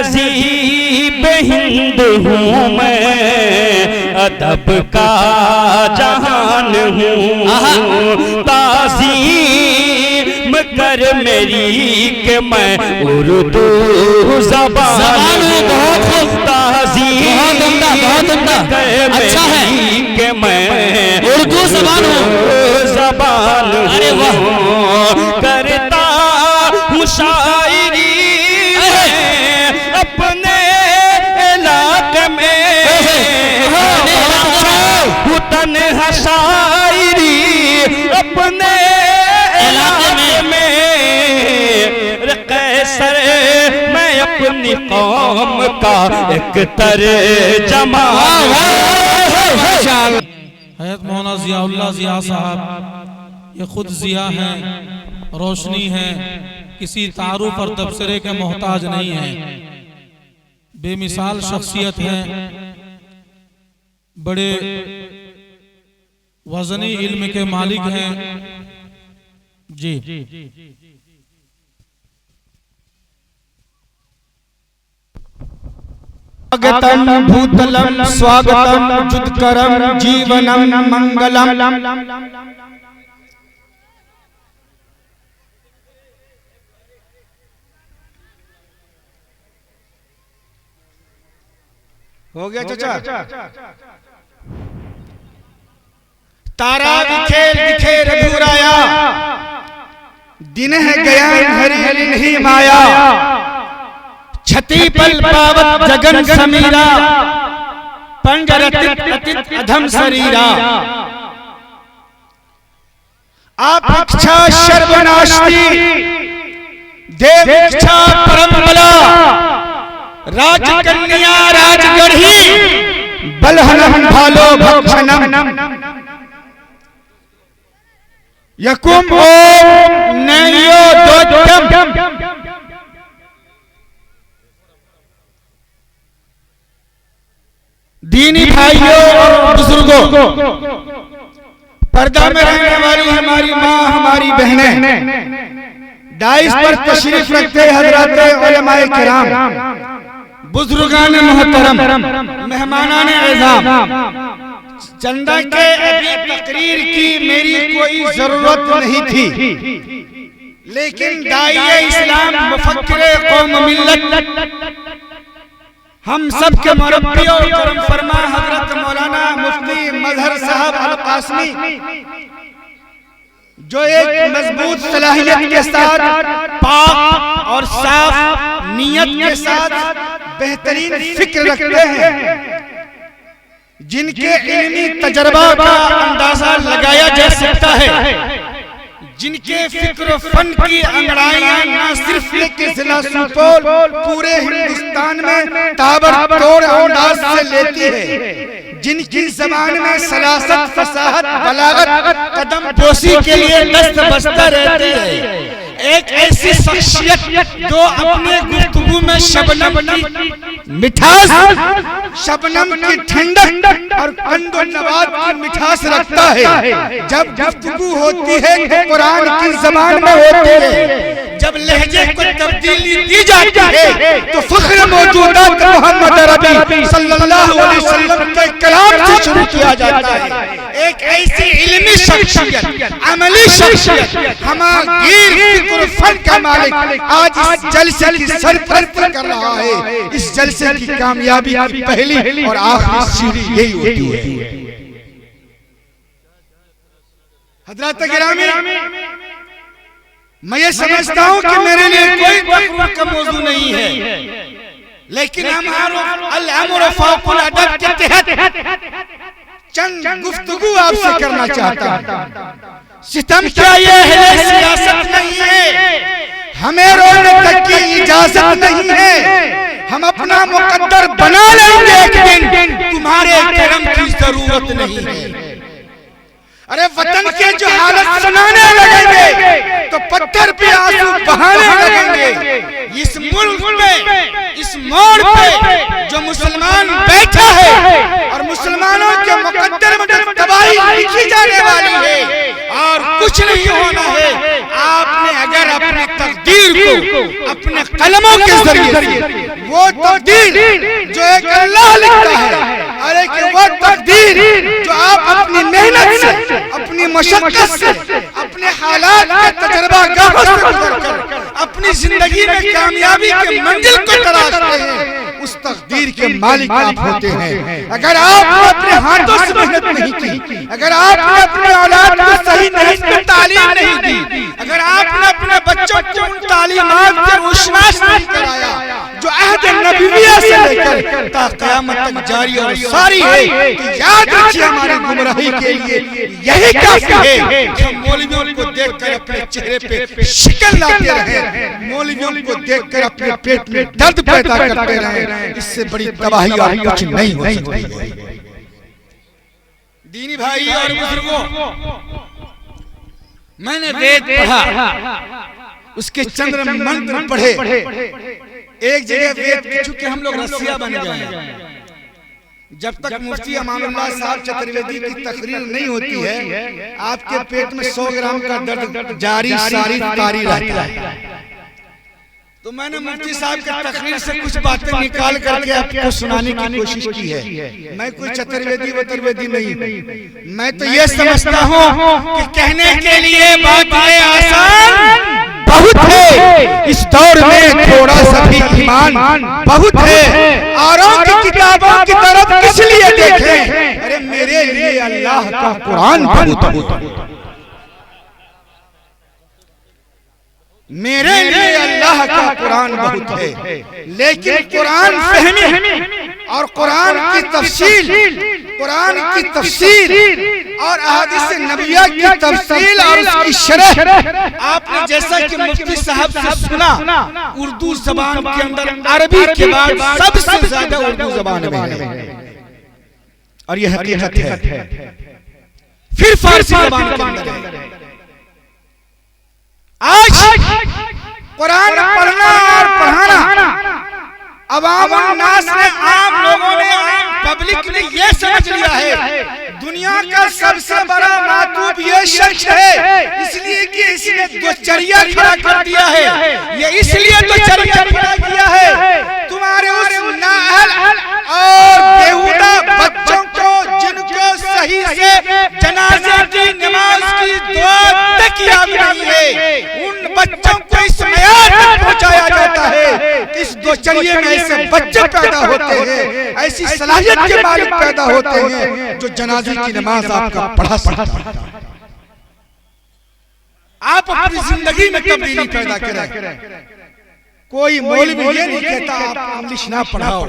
तहजीब हिंद हूँ मैं, अदब का जहान हूँ। ताज़ीम कर मेरी कि मैं उर्दू ज़बान हूँ। ताज़ीम कर मेरी कि मैं उर्दू ज़बान हूँ। करता हूँ शायरी अपने इलाके में, तन्हा शायरी अपने इलाके में। कैसर मैं अपनी कौम का एक तर्जमा। हज़रत मौलाना ज़ियाउल्लाह ज़िया साहब ये खुद ज़िया हैं, रोशनी हैं, किसी तारुफ और तबसरे के मोहताज नहीं हैं, बेमिसाल शख्सियत हैं, बड़े वज़नी इल्म के मालिक हैं जी। स्वागतम भूतलम स्वागतम जुदकरम जीवनम मंगलम। हो गया चाचा? तारा बिखेर बिखेर रघुराया, दिन है गया हरी हरी नहीं माया। छती पल पावत जगन समीरा, पंगरतित अतित अधम शरीरा। आप इच्छा सर्वनाशी, देव इच्छा परम बला। राजकन्या राजगढ़ी, बलहनम भालो भक्षणम। यकुम ओम नयो दोजम। दीनी भाइयों और बुजुर्गों, पर्दा में रहने वाली हमारी माँ, हमारी बहनें, डाइस पर तशरीफ रखते हजरत उलमाए किराम, बुजुर्गान मोहतरम, मेहमानान एज़ाम। चंदा के अभी तकरीर की मेरी कोई जरूरत नहीं थी, लेकिन दाइए इस्लाम मुफक्किरे कौम मिल्लत, हम सब के मुरब्बी और करम फरमा हजरत मौलाना मुफ्ती मजहर साहब अल कासमी, जो एक मजबूत सलाहियत के साथ, पाक और साफ नियत के साथ बेहतरीन फिक्र रखते हैं, जिनके इल्मी तजर्बा का अंदाजा लगाया जा सकता है, जिनके फिक्र फन की अंगड़ाइयां न सिर्फ एक जिला सुपौल पूरे हिंदुस्तान में ताबड़तोड़ अंदाज से लेती है, जिनकी जबान में सलासत फसाहत बलागत कदम पोसी के लिए दस्त बस्ता रहती है। एक ऐसी शख्सियत जो अपने गुफ्तगू में शबनम की मिठास, शबनम की ठंडक और कंदो नवाद की मिठास रखता है। जब गुफ्तगू होती है तो कुरान की ज़बान में होती है, जब लहजे को तब्दीली दी जाती है तो फख्र मौजूदात मोहम्मद अरबी सल्लल्लाहु अलैहि वसल्लम के कलाम से शुरू किया जाता है। एक ऐसी इल्मी शख्सियत, अमली शख्सियत, हमागीर फिक्र फन का मालिक आज इस जलसे की सरपरस्ती कर रहा है। इस जलसे की कामयाबी की पहली और आखिरी सीढ़ी यही होती है। हज़रत गिरामी, मैं ये समझता हूँ कि मेरे लिए कोई तकरीर का मौजू नहीं है, लेकिन हम अल-अम्र फौकुल अदब के तहत चंद गुफ्तगू आपसे करना चाहता हूँ। सितम क्या ये है, सियासत नहीं है, हमें रोने तक की इजाजत नहीं है। हम अपना मुकद्दर बना लेंगे एक दिन, तुम्हारे करम की जरूरत नहीं है। अरे वतन के जो हालत सुनाने लगेंगे तो पत्थर पे आंसू बहाने लगेंगे। इस मुल्क पे, इस मोड़ पे जो मुसलमान बैठा है और मुसलमानों के मुकद्दर में तबाही लिखी जाने वाली है और कुछ नहीं होना है। आपने अगर अपनी तकदीर को अपने कलमों के जरिए वो तकदीर जो एक अल्लाह लिखता है, अरे कि वो तकदीर जो आप अपनी मेहनत से, अपनी मशक्कत से, अपने हालात के तजर्बा गाहों से गुजरकर अपनी जिंदगी में कामयाबी की मंजिल को तलाशते हैं, उस तकदीर के मालिक आप होते हैं। अगर आपने अपने हाथों से मेहनत नहीं की, अगर आपने अपने औलाद को सही नहीं तालीम नहीं दी, अगर आपने अपने बच्चों को उन तालीमात से रोशनास नहीं कराया जो अहद नबविय्या से लेकर ता क़यामत तक जारी और सारी है, तो याद रखिए हमारी गुमराही के लिए यही काफी है कि हम मौलवियों को देखकर अपने चेहरे पे शिकन लाते रहें, मौलवियों को देखकर अपने पेट में दर्द पैदा करते रहें। इससे बड़ी तबाही और कुछ नहीं हो सकती। दीनी भाई और बुजुर्गों, मैंने वेद पढ़ा, उसके चंद्र मंत्र पढ़े, एक जगह वेद चूंकि हम लोग रसिया बन गए, जब तक मुफ्ती अमानुल्लाह साहब चतुर्वेदी की तकरीर नहीं होती है, आपके पेट में 100 ग्राम का दर्द जारी सारी तारी रहता है। तो मैंने मुफ्ती साहब की तकरीर से कुछ बातें निकाल करके आपको सुनाने की कोशिश की है। मैं कोई चतुर्वेदी वतुर्वेदी नहीं, मैं तो ये समझता हूँ कि कहने के लिए बातें आसान बहुत है, इस दौर में थोड़ा सा भी ईमान बहुत है। औरों की किताबों की तरफ किस लिए देखें, अरे मेरे लिए अल्लाह का कुरान बहुत, मेरे लिए अल्लाह का कुरान बहुत है। लेकिन कुरान फहमी और कुरान की तफसील, कुरान की तफसीर और अहादीस नबिया की तफसील और उसकी शरह आपने जैसा कि मुफ्ती साहब से सुना, उर्दू जबान के अंदर अरबी के बाद सबसे ज्यादा उर्दू जबान में है, और यह हकीकत है। फिर फारसी जबान के अंदर है। आज कुरान पढ़ना और पढ़ाना अवाम नास ने, आम लोगों ने, आम पब्लिक ने ये समझ लिया है दुनिया का सबसे बड़ा मातूब ये शख्स है, इसलिए कि इसने दोचरिया खड़ा कर दिया है। ये इसलिए दोचरिया खड़ा किया है तुम्हारे उस नाअहल और बेहुदा बच्चों को, जिनको सही से जनाजे की नमाज की दुआ तक याद नहीं है, उन बच्चों को इस मयार तक पहुंचाया जाता है। इस दोचरिये में ऐसे बच्चे पैदा होते हैं, ऐसी सलाहियत के मालिक पैदा होते हैं जो जनाजे की नमाज आपका पढ़ा सकता है। आप अपनी जिंदगी में तब्दीली पैदा करें। कोई मौलवी ये नहीं कहता आप इंग्लिश ना पढ़ाओ,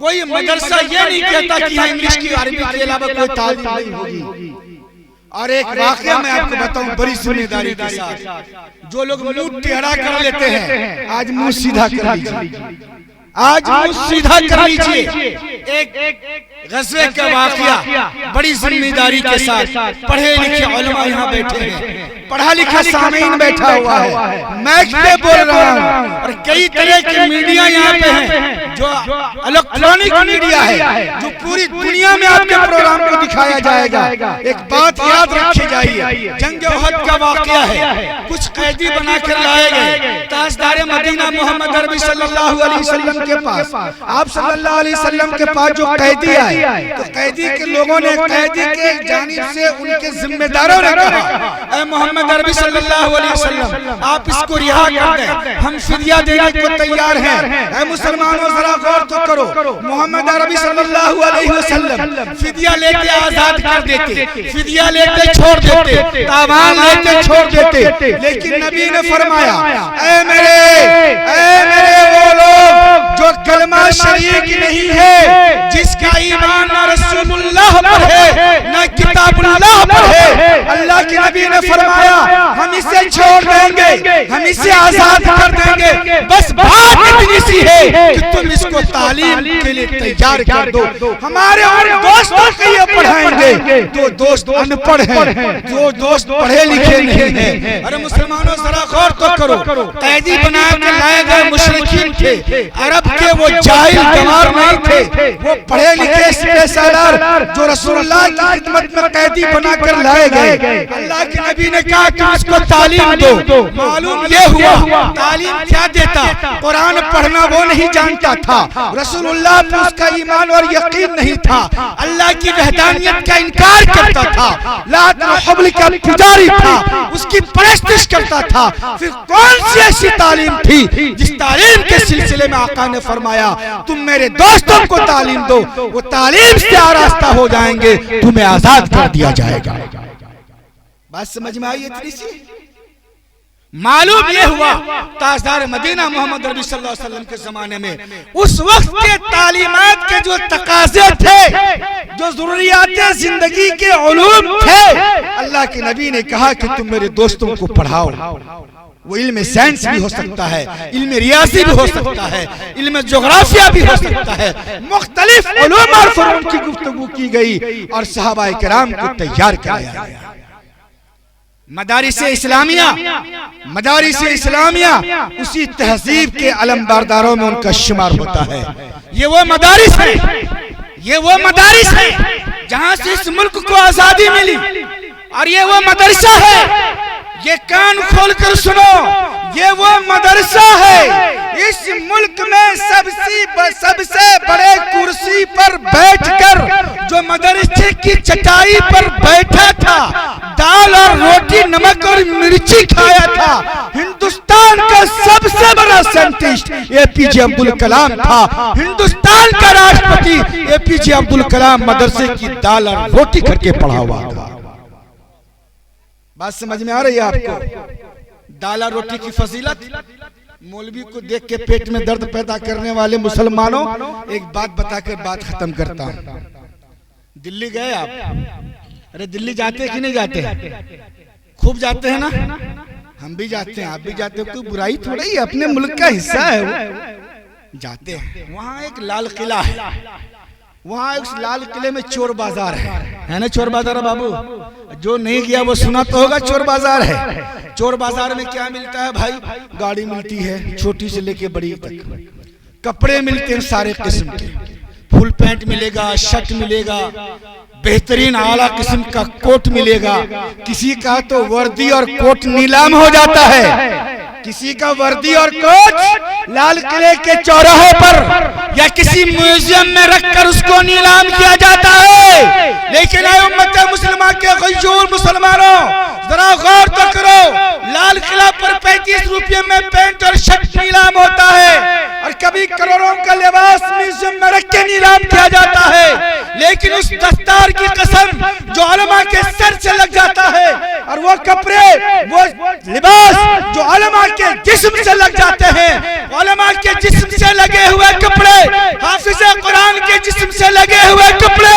कोई मदरसा ये नहीं कहता कि इंग्लिश की अरबी के अलावा कोई तालीम नहीं होगी। और एक वाकया मैं आपको बताऊं बड़ी जिम्मेदारी के साथ, जो लोग मुंह टेढ़ा कर लेते हैं आज मुंह सीधा कर लीजिए, आज मुंह सीधा कर लीजिए। एक गज़वे का वाकया बड़ी जिम्मेदारी के साथ, पढ़े लिखे उलमा यहाँ बैठे हैं, पढ़ा लिखा सामीन बैठा हुआ है, मैच पे बोल रहा हूँ, और कई तरह के मीडिया यहाँ पे हैं जो इलेक्ट्रॉनिक मीडिया है, जो पूरी दुनिया में आपके प्रोग्राम को दिखाया जाएगा। एक बात याद रखी जाइए, जंग उहद का वाकया है, कुछ कैदी बनाकर लाए गए ताजदार मदीना मोहम्मद अरबी सल्लल्लाहु अलैहि वसल्लम के पास। आप सल्लल्लाहु अलैहि वसल्लम के पास जो कैदी आए, तो कैदी के लोगों ने, कैदी के जानिब से उनके जिम्मेदारों ने कहा, ऐ मोहम्मद अरबी सल्लल्लाहु अलैहि वसल्लम, आप इसको रिहा कर दें, हम फिदिया देने को तैयार हैं। ऐ मुसलमानों जरा गौर तो करो, मोहम्मद अरबी सल्लल्लाहु अलैहि वसल्लम फिदिया लेके आजाद कर देते, फिदिया लेके छोड़ देते, तावान लेके छोड़ देते, लेकिन नबी ने फरमाया, ऐ मेरे वो लोग जो कलमा शरीक नहीं है, जिसका ईमान न रसूलुल्लाह पर है न किताबुल्लाह पर है, अल्लाह के नबी ने फरमाया हम इसे छोड़ देंगे, हम इसे आजाद कर देंगे, बस बात इतनी सी है कि तुम इसको इसको तालीम के लिए तैयार कर दो। हमारे और दोस्तों के ये पढ़ाएंगे जो दोस्त अनपढ़ हैं, जो दोस्त पढ़े लिखे नहीं हैं। अरे मुसलमानों जरा गौर तो करो, कैदी बना के लाए गए मुशरिकीन थे, अरब के वो जाहिल गंवार नहीं थे, वो पढ़े लिखे सिपह सालार जो रसूलुल्लाह की खिदमत में कैदी बनाकर लाए गए। अल्लाह के नबी ने कहा कि इसको तालीम दो। मालूम ये हुआ तालीम क्या देता, कुरान पढ़ना वो नहीं जानता था, रसूलुल्लाह पर उसका ईमान और यकीन नहीं था, अल्लाह की वहदानियत का इनकार करता था, लात और हुबल का पुजारी था, उसकी परस्तिश करता था। फिर कौन सी ऐसी तालीम थी जिस तालीम के सिलसिले में आका ने फरमाया तुम मेरे दोस्तों को तालीम दो, वो तालीम से आरास्ता हो जाएंगे, तुम्हें आजाद कर दिया जाएगा। बात समझ में आई इतनी सी? मालूम ये हुआ ताजदार मदीना मोहम्मद रबी सल्लल्लाहु अलैहि वसल्लम के जमाने में उस वक्त के तालीमात के जो तकाजे थे, जो जरूरियाते जिंदगी के उलूम थे, अल्लाह के नबी ने कहा कि तुम मेरे दोस्तों को पढ़ाओ। वो इल्म साइंस भी हो सकता है, इल्म रियाजी भी हो सकता है, इल्म जोग्राफिया भी हो सकता है, मुख्तलिफ उलूम और फनून की गुफ्तगू की गई और सहाबाए किराम को तैयार किया गया। मदारिस इस्लामिया उसी तहजीब के अलमबरदारों में उनका शुमार होता है। ये वो मदारिस है जहां से इस मुल्क को आजादी मिली, और ये वो मदरसा है, ये कान खोलकर सुनो, ये वो मदरसा है इस मुल्क में सबसे बड़े कुर्सी पर बैठकर जो मदरसे की चटाई पर बैठा था, दाल और रोटी नमक और मिर्ची खाया था, हिंदुस्तान का सबसे बड़ा साइंटिस्ट एपीजे अब्दुल कलाम था। हिंदुस्तान का राष्ट्रपति एपीजे अब्दुल कलाम मदरसे की दाल और रोटी करके पढ़ा हुआ था। बात समझ में आ रही है आपको? दाल और रोटी की फजीलत। मौलवी को देख के पेट में दर्द पैदा करने वाले मुसलमानों, एक बात बताकर बात खत्म करता हूं। दिल्ली गए आप? अरे दिल्ली जाते कि नहीं जाते? खूब जाते हैं ना? हम भी जाते हैं, आप भी जाते हो, कोई बुराई थोड़ा ही, अपने मुल्क का हिस्सा है वो। जाते हैं, वहाँ एक लाल किला है, वहाँ उस लाल किले में चोर बाजार है ना? चोर बाजार है बाबू, जो नहीं गया वो सुना तो होगा, चोर बाजार है। चोर बाजार में क्या मिलता है भाई? गाड़ी मिलती है छोटी से लेके बड़ी तक, कपड़े मिलते हैं सारे किस्म के, फुल पैंट मिलेगा, शर्ट मिलेगा, बेहतरीन आला किस्म का कोट मिलेगा। किसी का तो वर्दी और कोट नीलाम हो जाता है, किसी का वर्दी और कोट लाल किले के चौराहे पर या किसी म्यूजियम में रखकर उसको नीलाम किया जाता है। लेकिन ऐ उम्मत मुसलमान के गयूर मुसलमानों, जरा गौर तो करो, लाल किला पर 35 रुपये में पैंट और शर्ट नीलाम होता है, और कभी करोड़ों का लिबास म्यूजियम में रख के नीलाम किया जाता है। लेकिन उस दस्तार की कसम जो उलमा के सर से लग जाता है, और वो कपड़े, वो लिबास जो उलमा के जिस्म से लग जाते हैं, उलमा के जिस्म से लगे हुए कपड़े, हाफिज़े कुरान के जिस्म से लगे हुए कपड़े,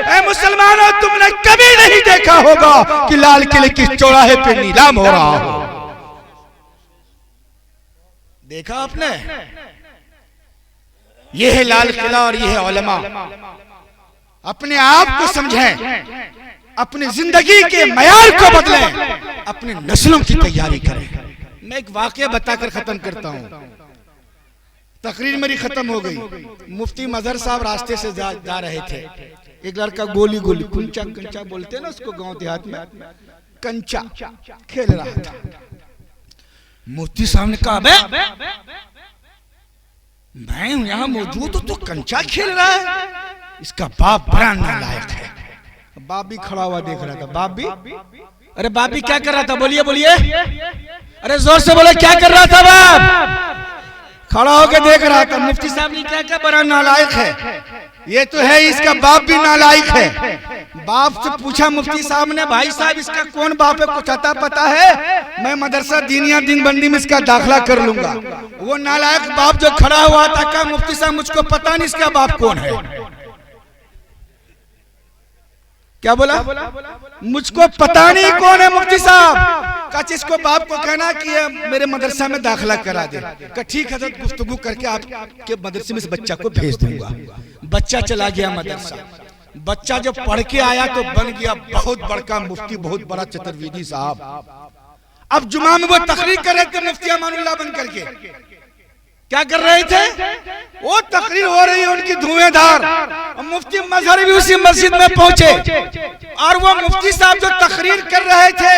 ऐ मुसलमानों तुमने कभी नहीं देखा होगा कि लाल किले के चौराहे पे नीलाम हो रहा हो। देखा आपने? ये है लाल किला और ये है उलमा। अपने आप को समझें, अपनी जिंदगी के मयार को बदलें, अपनी नस्लों की तैयारी करें। मैं एक वाकया बताकर खत्म करता हूं, तकरीर मेरी खत्म हो गई। मुफ्ती मजहर साहब रास्ते से जा रहे थे, एक लड़का गोली कंचा बोलते हैं ना उसको गांव देहात में, कंचा खेल रहा था। मुफ्ती साहब ने कहा, मैं यहाँ मौजूद हूं तो कंचा खेल रहा है, इसका बाप बड़ा नालायक है। बाप भी खड़ा हुआ देख रहा था। बाप भी, अरे बाप भी क्या कर रहा था? बोलिए बोलिए, अरे जोर से बोले, क्या कर रहा था बाप? खड़ा होकर देख रहा था। मुफ्ती साहब ने क्या क्या, बड़ा नालायक है, ये तो है, इसका बाप भी नालायक है। बाप से पूछा मुफ्ती साहब ने, भाई साहब इसका कौन बाप है, कुछ आता पता है? मैं मदरसा दीनिया दीनबंदी में इसका दाखिला कर लूंगा। वो नालायक बाप जो खड़ा हुआ था, कहा मुफ्ती साहब मुझको पता नहीं इसका बाप कौन है। क्या बोला? मुझको पता नहीं कौन है मुफ्ती साहब। कहा इसको बाप को कहना कि ये मेरे मदरसा में दाखिला करा दे। कहा ठीक है, तो गुफ्तगू करके आपके मदरसे में इस बच्चा को भेज दूंगा। बच्चा चला गया मदरसा। बच्चा जब पढ़ के आया तो बन गया बहुत बड़का मुफ्ती, बहुत बड़ा चतुर्वेदी साहब। अब जुमा में वो तकरीर कर रहे थे मुफ्ती अमानुल्लाह बन करके। क्या कर रहे थे? वो तकरीर हो रही है उनकी धुएंधार। मुफ्ती मजहरी भी उसी मस्जिद में पहुंचे और वो मुफ्ती साहब जो तकरीर कर रहे थे,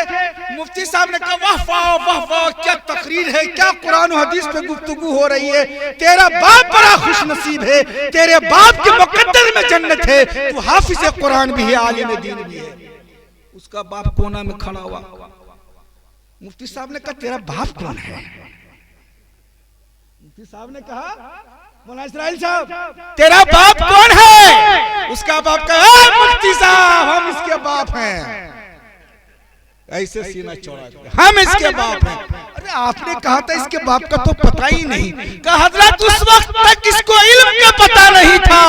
मुफ्ती साहब ने कहा वाह वाह वाह वाह, क्या तकरीर है, क्या कुरान और हदीस पे गुफ्तगू हो रही है। तेरा बाप बड़ा खुश नसीब है, तेरे बाप के मुकद्दर में जन्नत है, तू हाफिज कुरान भी है, आलिम दीन भी है। उसका बाप कोना में खड़ा हुआ। मुफ्ती साहब ने कहा तेरा बाप कौन है? मुफ्ती साहब ने कहा मौलाना इस्राइल साहब तेरा बाप कौन है? उसका बाप कहा मुफ्ती साहब हम इसके बाप हैं। ऐसे सीना चौड़ा, हम इसके बाप हैं। अरे आपने कहा था इसके बाप का तो पता ही नहीं। कहा हजरत उस वक्त तक इसको इल्म का पता नहीं था,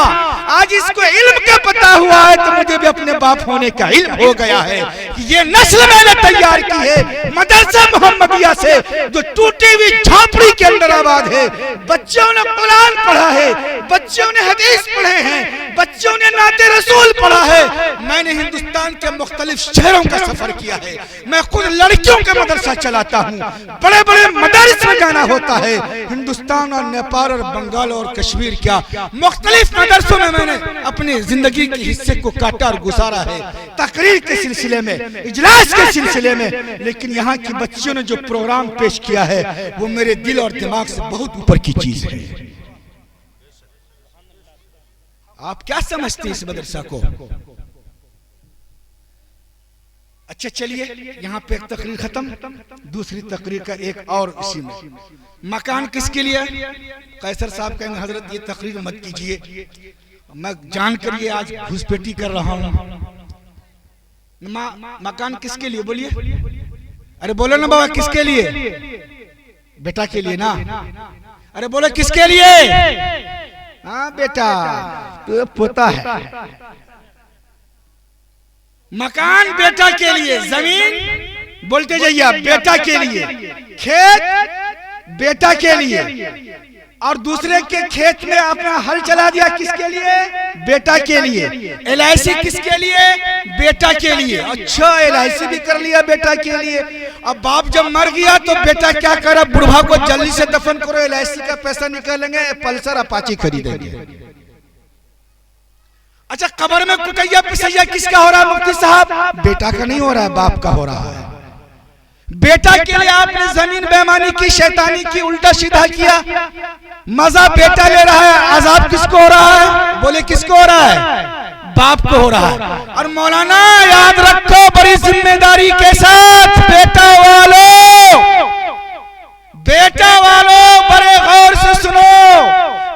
आज इसको इल्म का पता हुआ है तो मुझे भी अपने बाप होने का इल्म हो गया है कि ये नस्ल मैंने तैयार की है मदरसा मोहम्मदिया से, जो टूटी हुई झोपड़ी के अंदर आबाद है। बच्चों ने कुरान पढ़ा है, बच्चों ने हदीस पढ़े हैं, बच्चों ने नाते रसूल पढ़ा है। मैंने हिंदुस्तान के मुख्तलिफ शहरों का सफर किया है, मैं खुद लड़कियों का मदरसा चलाता हूँ, बड़े बड़े मदरस में जाना होता है। हिंदुस्तान और नेपाल और बंगाल और कश्मीर क्या मुख्तलिफ मदरसों में मैंने अपनी जिंदगी के हिस्से को काटा और गुजारा है, तकरीर के सिलसिले में, इजलास के सिलसिले में। लेकिन यहाँ की बच्चियों ने जो प्रोग्राम पेश किया है वो मेरे दिल और दिमाग से बहुत ऊपर की चीज है। आप क्या समझते हैं इस मदरसा को? अच्छा चलिए, यहाँ पे एक तकरीर खत्म, दूसरी तकरीर का एक और इसी में। मकान किसके लिए? कैसर साहब कहेंगे हजरत ये तकरीर मत कीजिए, मैं जान कर ये आज घुसपैठी कर रहा हूँ। मकान किसके लिए? बोलिए, अरे बोलो ना बाबा किसके लिए? बेटा के लिए ना? अरे बोलो किसके लिए? हाँ बेटा तो पोता है। मकान बेटा के लिए, जमीन बोलते जाइए बेटा के लिए, खेत बेटा के लिए, और दूसरे के खेत में अपना हल चला दिया किसके लिए? बेटा के लिए। LIC किसके लिए? बेटा के लिए। अच्छा LIC भी कर लिया बेटा के लिए। अब बाप जब मर गया तो बेटा क्या करे? बुढ़वा को जल्दी से दफन करो, LIC का पैसा निकालेंगे, पल्सर अपाची खरीदेंगे। अच्छा कब्र में कुटैया पिसैया किसका हो रहा है मुफ्ती साहब? बेटा का नहीं हो रहा है, बाप का हो रहा है। बेटा के लिए आपने जमीन बेईमानी की, शैतानी की, उल्टा सीधा किया, मजा बेटा ले रहा है, अजाब किसको हो रहा है? बोले किसको हो रहा है? बाप को हो रहा है। और मौलाना याद रखो बड़ी जिम्मेदारी के साथ, बेटा वालों बड़े गौर से सुनो,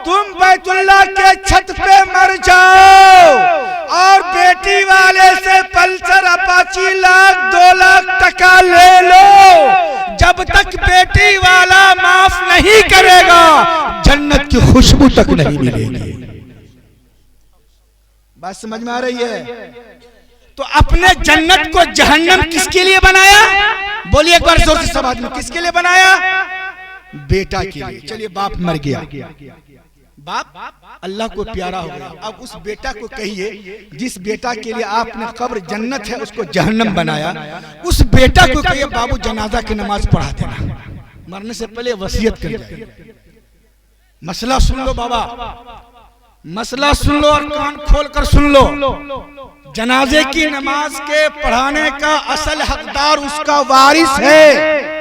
तुम बैतुल्लाह के छत पे मर जाओ और बेटी वाले से पल्सर अपाची 1,00,000 2,00,000 टका ले लो, जब तक बेटी वाला माफ नहीं करेगा जन्नत की खुशबू तक नहीं मिलेगी। बात समझ में आ रही है? तो अपने जन्नत को जहन्नम किसके लिए बनाया? बोलिए एक बार जोर से सब आदमी, किसके लिए बनाया? बेटा के लिए। चलिए बाप मर गया, बाप अल्लाह को प्यारा हो गया। अब उस बेटा को कहिए, जिस बेटा के लिए आपने कब्र जन्नत है उसको जहन्नम बनाया, उस बेटा को कहिए बाबू जनाजा की नमाज पढ़ा देना, मरने से पहले वसीयत कर जाए। मसला सुन लो बाबा, मसला सुन लो और कान खोल कर सुन लो। जनाजे की नमाज के पढ़ाने का असल हकदार उसका वारिस है।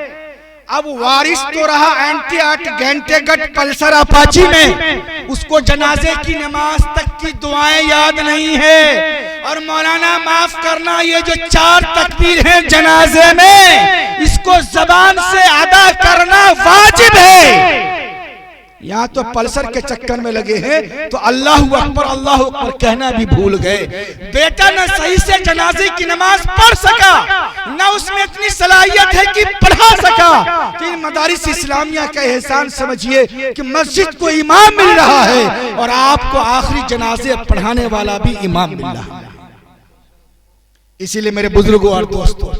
अब वारिस तो रहा एंटी 8 घंटे गट पल्सर अपाची में, उसको जनाजे की नमाज तक की दुआएं याद नहीं है। और मौलाना माफ करना, ये जो 4 तकबीर हैं जनाजे में, इसको जबान से अदा करना वाजिब है। यहाँ तो पल्सर के चक्कर में लगे हैं तो अल्लाहु अकबर कहना भी भूल गए। बेटा न सही से जनाजे की नमाज पढ़ सका, न उसमें इतनी सलाहियत है कि पढ़ा सका। तो इन मदारिस इस्लामिया का एहसान समझिए कि मस्जिद को इमाम मिल रहा है और आपको आखिरी जनाजे पढ़ाने वाला भी इमाम मिल रहा है। इसीलिए मेरे बुजुर्गों और दोस्तों,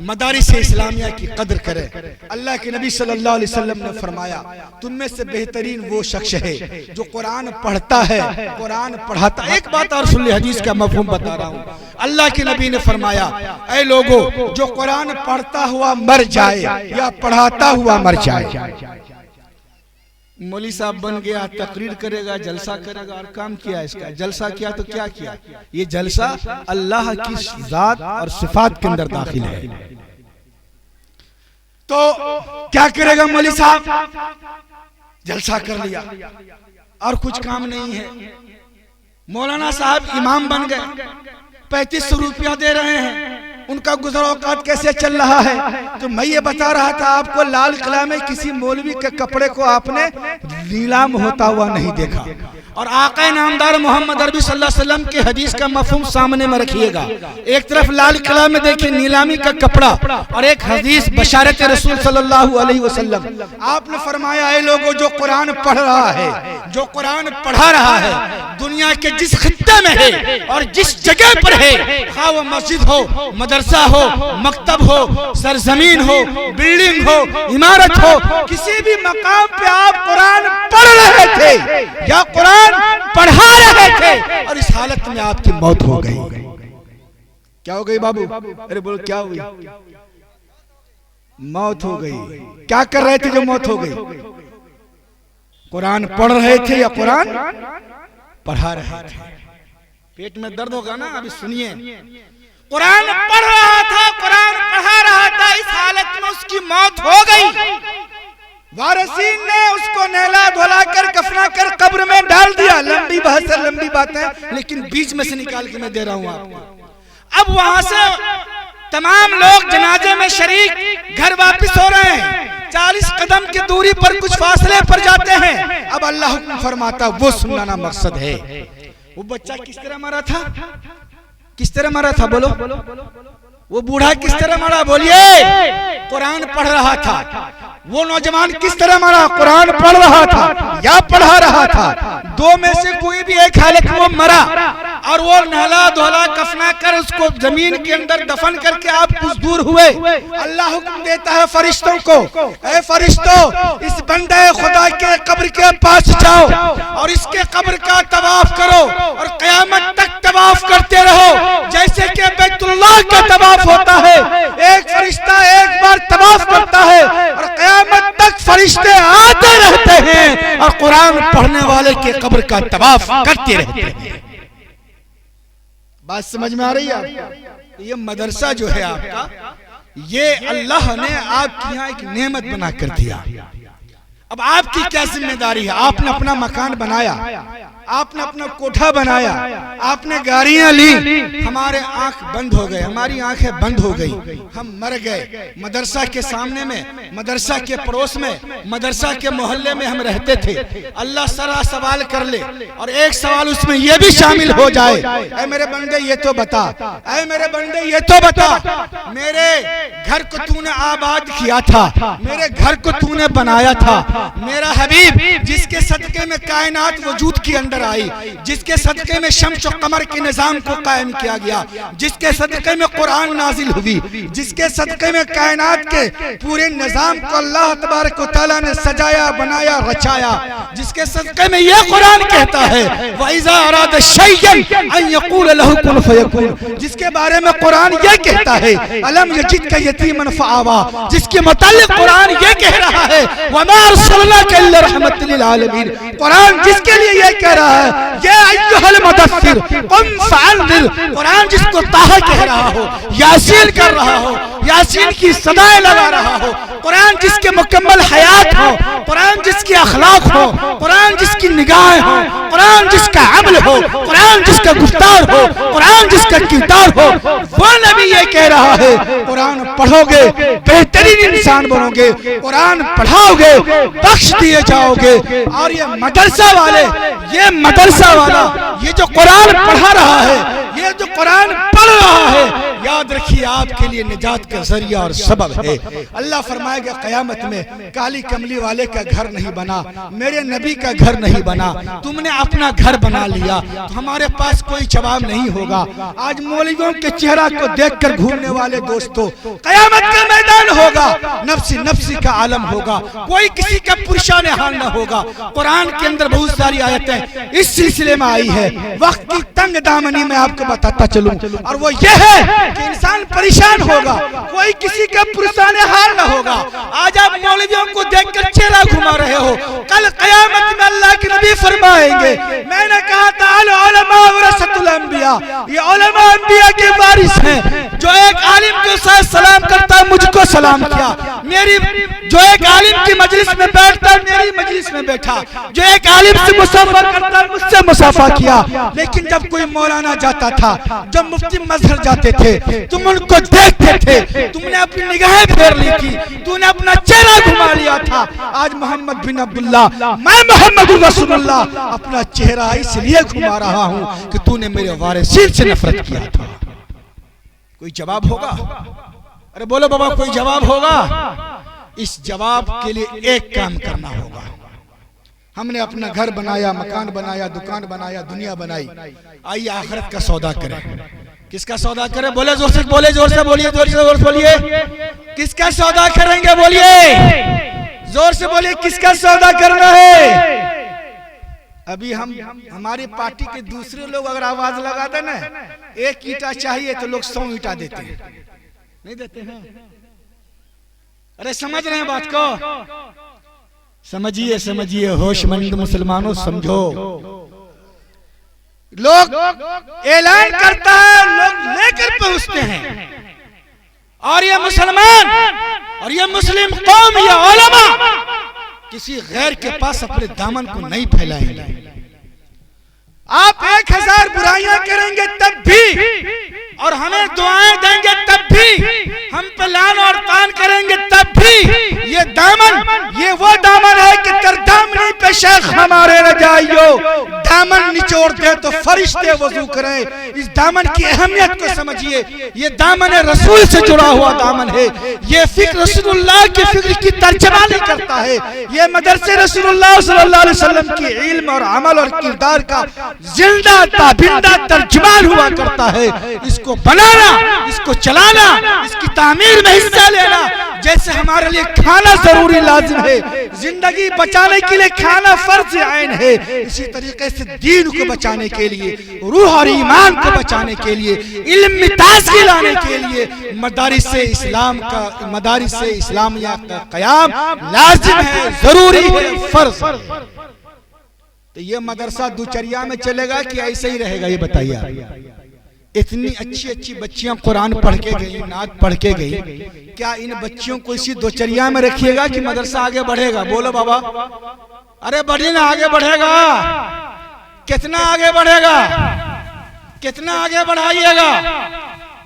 मदारिस इस्लामिया की कदर करें। अल्लाह के नबी सल्लल्लाहु अलैहि वसल्लम ने फरमाया, तुम में से बेहतरीन वो शख्स है जो कुरान पढ़ता है, कुरान पढ़ाता है। एक बात और सुन ले, हदीस का मफहूम बता रहा हूँ। अल्लाह के नबी ने फरमाया, ऐ लोगों, जो कुरान पढ़ता हुआ मर जाए या पढ़ाता हुआ मर जाए। मौली साहब बन गया, तकरीर करेगा, जलसा करेगा और काम किया इसका। जलसा किया तो क्या किया? ये जलसा अल्लाह की जात और सिफात के अंदर दाखिल है। तो क्या करेगा मौली साहब? जलसा कर लिया और कुछ काम नहीं है। मौलाना साहब इमाम बन गए, 3500 रुपया दे रहे हैं, उनका गुजर औकात कैसे चल रहा है? तो मैं ये बता रहा था आपको, लाल किला में किसी मौलवी के कपड़े को आपने नीलाम होता हुआ नहीं देखा। और आका नामदार मोहम्मद अरबी सल्लल्लाहु अलैहि वसल्लम के हदीस का मफहूम सामने में रखिएगा। एक तरफ लाल किला में देखिए नीलामी का कपड़ा, और एक हदीस बशारत रसूल सल्लल्लाहु अलैहि वसल्लम। आपने फरमाया, ऐ लोगों, जो कुरान पढ़ रहा है, जो कुरान पढ़ा रहा है, दुनिया के जिस खित्ते में है और जिस जगह पर है, हाँ वो मस्जिद हो, मदरसा हो, मकतब हो, सरजमीन हो, बिल्डिंग हो, इमारत हो, किसी भी मकाम पे आप कुरान पढ़ रहे थे या कुरान पढ़ा रहे थे और इस हालत में आपकी मौत हो गई। क्या हो गई बाबू? अरे बोलो, क्या हुई? मौत हो गई। क्या कर रहे थे जो मौत हो गई? कुरान पढ़ रहे थे या कुरान पढ़ा रहे थे? पेट में दर्द होगा ना, अभी सुनिए। कुरान पढ़ रहा था, कुरान पढ़ा रहा था, इस हालत में उसकी मौत हो गई। वारसीन ने उसको नहला धुला कर कफना कर कब्र में डाल दिया। लंबी बहस है, लंबी बात है, लेकिन बीच में से निकाल के मैं दे रहा हूं आपको। अब वहां से तमाम लोग जनाजे में शरीक घर वापस हो रहे हैं। 40 कदम की दूरी पर कुछ फासले पर जाते हैं। अब अल्लाह हुक्म फरमाता, वो सुनना मकसद है। वो बच्चा किस तरह मरा था? किस तरह मरा था? बोलो। वो बूढ़ा किस तरह मरा? बोलिए। कुरान पढ़ रहा था। वो नौजवान किस तरह मरा? कुरान पढ़ रहा था या पढ़ा रहा था? दो में से कोई भी एक हालत में वो मरा। और वो नहला धोला कफना कर उसको जमीन के अंदर दफन करके आप कुछ दूर हुए। अल्लाह हुक्म देता है फरिश्तों को, ऐ फरिश्तों, इस बंदे खुदा के कब्र के पास जाओ और इसके कब्र का तवाफ करो और क़यामत तक तवाफ करते रहो, जैसे कि बैतुल्लाह का तवाफ होता है। एक फरिश्ता एक बार तवाफ करता है और क़यामत तक फरिश्ते आते रहते हैं और कुरान पढ़ने वाले के कब्र का तवाफ करते रहते हैं। बात समझ में आ रही है? ये मदरसा जो है आपका, ये अल्लाह ने आपके यहाँ एक नेमत बना कर दिया। अब आपकी क्या जिम्मेदारी है? आपने अपना मकान बनाया, आपने अपना कोठा बनाया, आपने गाड़ियां ली, हमारे आंख बंद हो गए, हमारी आंखें बंद हो गई, हम मर गए। मदरसा के सामने में, मदरसा के पड़ोस में, मदरसा के मोहल्ले में हम रहते थे। अल्लाह सारा सवाल कर ले और एक सवाल उसमें यह भी शामिल हो जाए, ऐ मेरे बंदे ये तो बता, ऐ मेरे बंदे ये तो बता, मेरे घर को तूने आबाद किया था, मेरे घर को तूने बनाया था, मेरा हबीब जिसके सदके में कायनात वजूद के अंदर आई, जिसके सदके में शम्स और कमर के निजाम को कायम किया गया, जिसके सदके में कुरान नाजिल हुई, जिसके सदके में कायनात के पूरे निजाम को अल्लाह तबारक व तआला ने सजाया, बनाया, रचाया, जिसके सदके में यह कुरान कहता है वइज़ा अरादा शैयन अन यक़ूल लहू कुन फयकून, जिसके बारे में कुरान यह कहता है अलम यजिदका यतीमन फआवा, जिसके मुताल्लिक कुरान यह कह रहा है वमा अरसलनाका इल्ला रहमतल लिल आलमीन। कुरान जिसके लिए यह कह रहा है या अय्युहल मुदस्सिर कुम फअंदिर, कुरान जिसको ताहा कह रहा हो, यासीन कर रहा हो, यासीन की सदाएं लगा रहा हो, कुरान जिसके मुकम्मल हयात हो, कुरान जिसकी अखलाक हो, कुरान जिसकी निगाहें हो, कुरान जिसका अमल हो, कुरान जिसका गुफ्तार हो, कुरान जिसका किरदार हो, वो नबी ये कह रहा है कुरान पढ़ोगे बेहतरीन इंसान बनोगे, कुरान पढ़ाओगे बख्श दिए जाओगे। और ये मदरसा वाले, ये मदरसा वाला, ये जो कुरान पढ़ा रहा है, ये जो कुरान पढ़ रहा है, याद रखिए आपके लिए निजात का जरिया और सबब है। अल्लाह फरमाएगा क़यामत में काली कमली वाले का घर नहीं बना, मेरे नबी का घर नहीं बना, तुमने अपना घर बना लिया, तो हमारे पास कोई जवाब नहीं होगा। आज मौलवियों के चेहरा को देखकर घूमने वाले दोस्तों, क़यामत का मैदान होगा, नफ्सी नफ्सी का आलम होगा, कोई किसी का पुरशान हाल न होगा। कुरान के अंदर बहुत सारी आयतें इस सिलसिले में आई है। वक्त की तंग दामनी में आपको बताता चलूं, और वो ये है कि इंसान परेशान होगा, कोई किसी का पुरशान हाल न होगा। आज आप मौलवियों को देखकर चेहरा घुमा रहे हो, कल क़यामत में अल्लाह के नबी फरमाएंगे, मैंने कहा था अल उलमा वरसतुल अंबिया, ये उलमा अंबिया के वारिस हैं। जो एक आलिम के साथ सलाम करता है मुझको सलाम किया, मेरी जो एक आलिम की मजलिस में बैठता है मेरी मजलिस में बैठा, जो एक आलिम से मुसाफा करता है मुझसे मुसाफा किया। लेकिन जब कोई मौलाना जाता था, जब मुफ्ती मजहर जाते थे, तुम उनको देखते थे, तुमने अपनी निगाहें फेर ली थी, तूने अपना चेहरा घुमा लिया था। आज मोहम्मद बिन अब्दुल्ला, मैं मोहम्मद रसूलुल्लाह अपना चेहरा इसलिए घुमा रहा हूँ कि तूने मेरे वारिसीन से नफरत किया था। कोई जवाब होगा? अरे बोलो बाबा, कोई जवाब होगा? इस जवाब के लिए एक काम करना होगा। हमने अपना घर बनाया, मकान बनाया, दुकान बनाया, दुनिया बनाई, आइए आखिरत का सौदा करें। किसका सौदा करें? बोले जोर से, बोले जोर से, बोलिए जोर से बोलिए, किसका सौदा करेंगे? बोलिए जोर से, बोलिए किसका सौदा करना है? अभी हमारी पार्टी के दूसरे लोग अगर आवाज लगा दे ना, एक ईंटा चाहिए तो लोग 100 ईंटा देते हैं, नहीं देते हैं? अरे समझ रहे हैं बात को? समझिए समझिए, होशमंद मुसलमानों समझो। लोग ऐलान करता है, लोग लेकर पहुंचते हैं, और ये मुसलमान और ये मुस्लिम कौम, ये उलमा किसी गैर के पास अपने दामन को नहीं फैलाएंगे। आप 1000 बुराइयां करेंगे तब भी, और हमें दुआएं देंगे तब भी, हम पे लान और तान करेंगे तब भी, ये दामन, ये वो दामन है कि तर दामनी पे शेख हमारे रजाइयो, दामन निचोड़ दे तो फरिश्ते वजू करें। इस दामन की अहमियत को समझिए, ये दामन रसूल से जुड़ा हुआ दामन है। ये फिक्र रसूलुल्लाह की फिक्र की तर्जमानी करता है। ये मदरसे रसूलुल्लाह सल्लल्लाहु अलैहि वसल्लम की इल्म और अमल और किरदार का जिंदा ताबिंदा तर्जुमान हुआ करता है। इसको बनाना, इसको चलाना, इसकी तामीर में हिस्सा लेना, जैसे हमारे लिए खाना जरूरी लाजिम है, जिंदगी बचाने के लिए खाना फर्ज आइन है, इसी तरीके से दीन को बचाने के लिए, रूह और ईमान को बचाने के लिए, इल्म में ताज़गी लाने के लिए मदारिस से इस्लाम का, मदारिस से इस्लामिया का क़याम लाजिम है, जरूरी है, फर्ज। तो ये मदरसा दुचरिया में चलेगा कि ऐसे ही रहेगा? ये बताइए। इतनी अच्छी अच्छी बच्चियां कुरान पढ़ के गई, नात पढ़ के गई, क्या इन बच्चियों को इसी दोचरिया में रखिएगा कि मदरसा आगे बढ़ेगा? बोलो बाबा। अरे बढ़िए ना, आगे बढ़ेगा। कितना आगे बढ़ेगा? कितना आगे बढ़ाइएगा?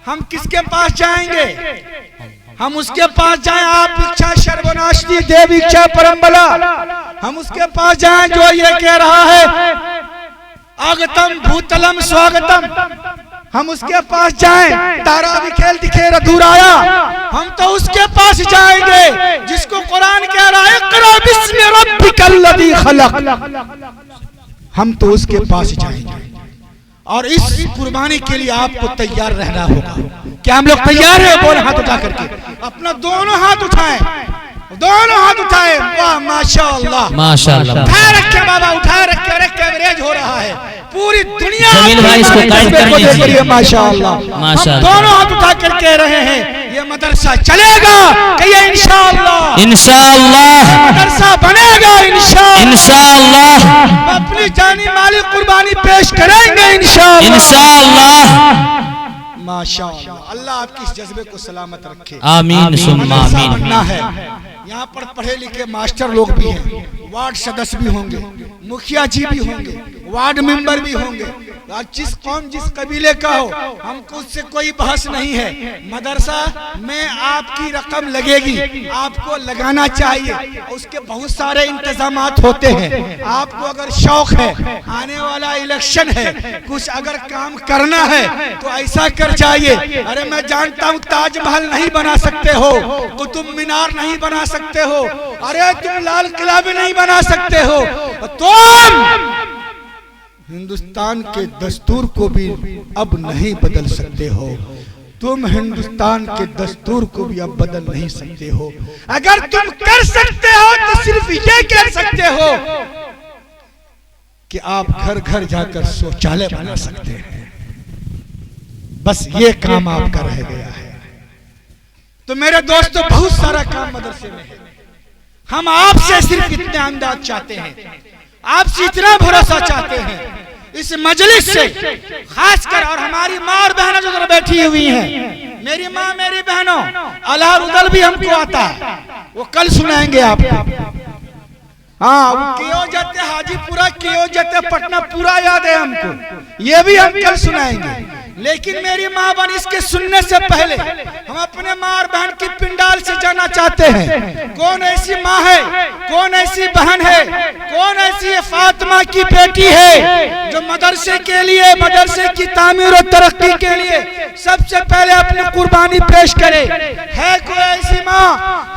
हम किसके पास जाएंगे? हम उसके पास जाएं, आप इच्छा सर्वनाशनी देव इच्छा परम्बला, हम उसके पास जाएं जो ये कह रहा है आगतम भूतलम स्वागतम, हम उसके पास जाएं, तारा बिखेल दिखे अधूराया, हम तो उसके पास जाएंगे जिसको कुरान कह रहा है इक़रा बिस्मि रब्बिकल लज़ी खलक़, हम तो उसके पास जाएंगे। और इस कुर्बानी के लिए आपको तैयार रहना होगा। क्या हम लोग तैयार हैं? बोल हाथ उठा करके, अपना दोनों हाथ उठाएं, दोनों हाथ उठाएं। वाह माशाअल्लाह, माशाअल्लाह। उठा रखे बाबा, उठा रखे, अरे कवरेज हो रहा है पूरी दुनिया। जमील भाई इसको गाइड कर लीजिए। माशाअल्लाह, माशाअल्लाह। दोनों हाथ उठा कर कह रहे हैं ये मदरसा चलेगा, कहिए इंशाअल्लाह, इंशाअल्लाह। मदरसा बनेगा इंशाअल्लाह, अपनी जानी माली कुर्बानी पेश करेंगे इंशाअल्लाह। माशाअल्लाह, अल्लाह आपकी इस जज्बे को सलामत रखे। आमीन सुम्मा आमीन। बनना है। यहाँ पर पढ़े लिखे मास्टर लोग भी हैं, वार्ड सदस्य भी होंगे, मुखिया जी भी होंगे, वार्ड मेंबर भी होंगे, जिस कौम जिस कबीले का हो, हमको उससे कोई बहस नहीं है। मदरसा में आपकी रकम लगेगी, आपको लगाना चाहिए। उसके बहुत सारे इंतजामात होते हैं। आपको अगर शौक है, आने वाला इलेक्शन है, कुछ अगर काम करना है तो ऐसा कर जाइए। अरे मैं जानता हूँ ताजमहल नहीं बना सकते हो, कुतुब मीनार नहीं बना सकते हो, अरे तुम लाल किला भी नहीं बना सकते हो, तुम हिंदुस्तान के दस्तूर को भी अब नहीं बदल सकते हो। तुम हिंदुस्तान के दस्तूर को भी अब बदल नहीं सकते हो। अगर तुम कर सकते हो तो सिर्फ ये कर सकते हो कि आप घर घर जाकर शौचालय बना सकते हैं। बस ये काम आपका रह गया है। तो मेरे दोस्तों, बहुत सारा काम मदरसे में है। हम आपसे सिर्फ इतने अंदाज चाहते हैं, आपसे इतना भरोसा चाहते हैं इस मजलिस से, खासकर और हमारी माँ और बहनों जो उधर बैठी हुई हैं, मेरी माँ मेरी बहनों, अल्लाह उदल भी हमको आता है, वो कल सुनाएंगे आपको। हाँ, क्यों जाते हाजीपुरा, क्यों जाते पटना, पूरा याद है हमको, ये भी हम कल सुनाएंगे। लेकिन मेरी माँ बहन, इसके सुनने से पहले हम अपने माँ और बहन की पिंडाल से जाना चाहते हैं। कौन ऐसी माँ है, कौन ऐसी बहन है, कौन ऐसी फातिमा की बेटी है जो मदरसे के लिए, मदरसे की तामीर और तरक्की के लिए सबसे पहले अपनी कुर्बानी पेश करे? है कोई ऐसी माँ,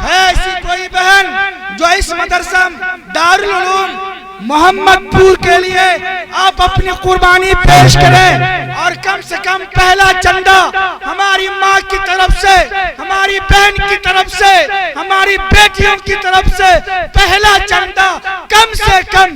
है ऐसी कोई बहन जो इस मदरसा दारुल उलूम मोहम्मदपुर के लिए आप अपनी कुर्बानी पेश करें? और कम से कम पहला चंदा हमारी माँ की तरफ से, हमारी बहन की तरफ से, हमारी बेटियों की तरफ से पहला चंदा कम से कम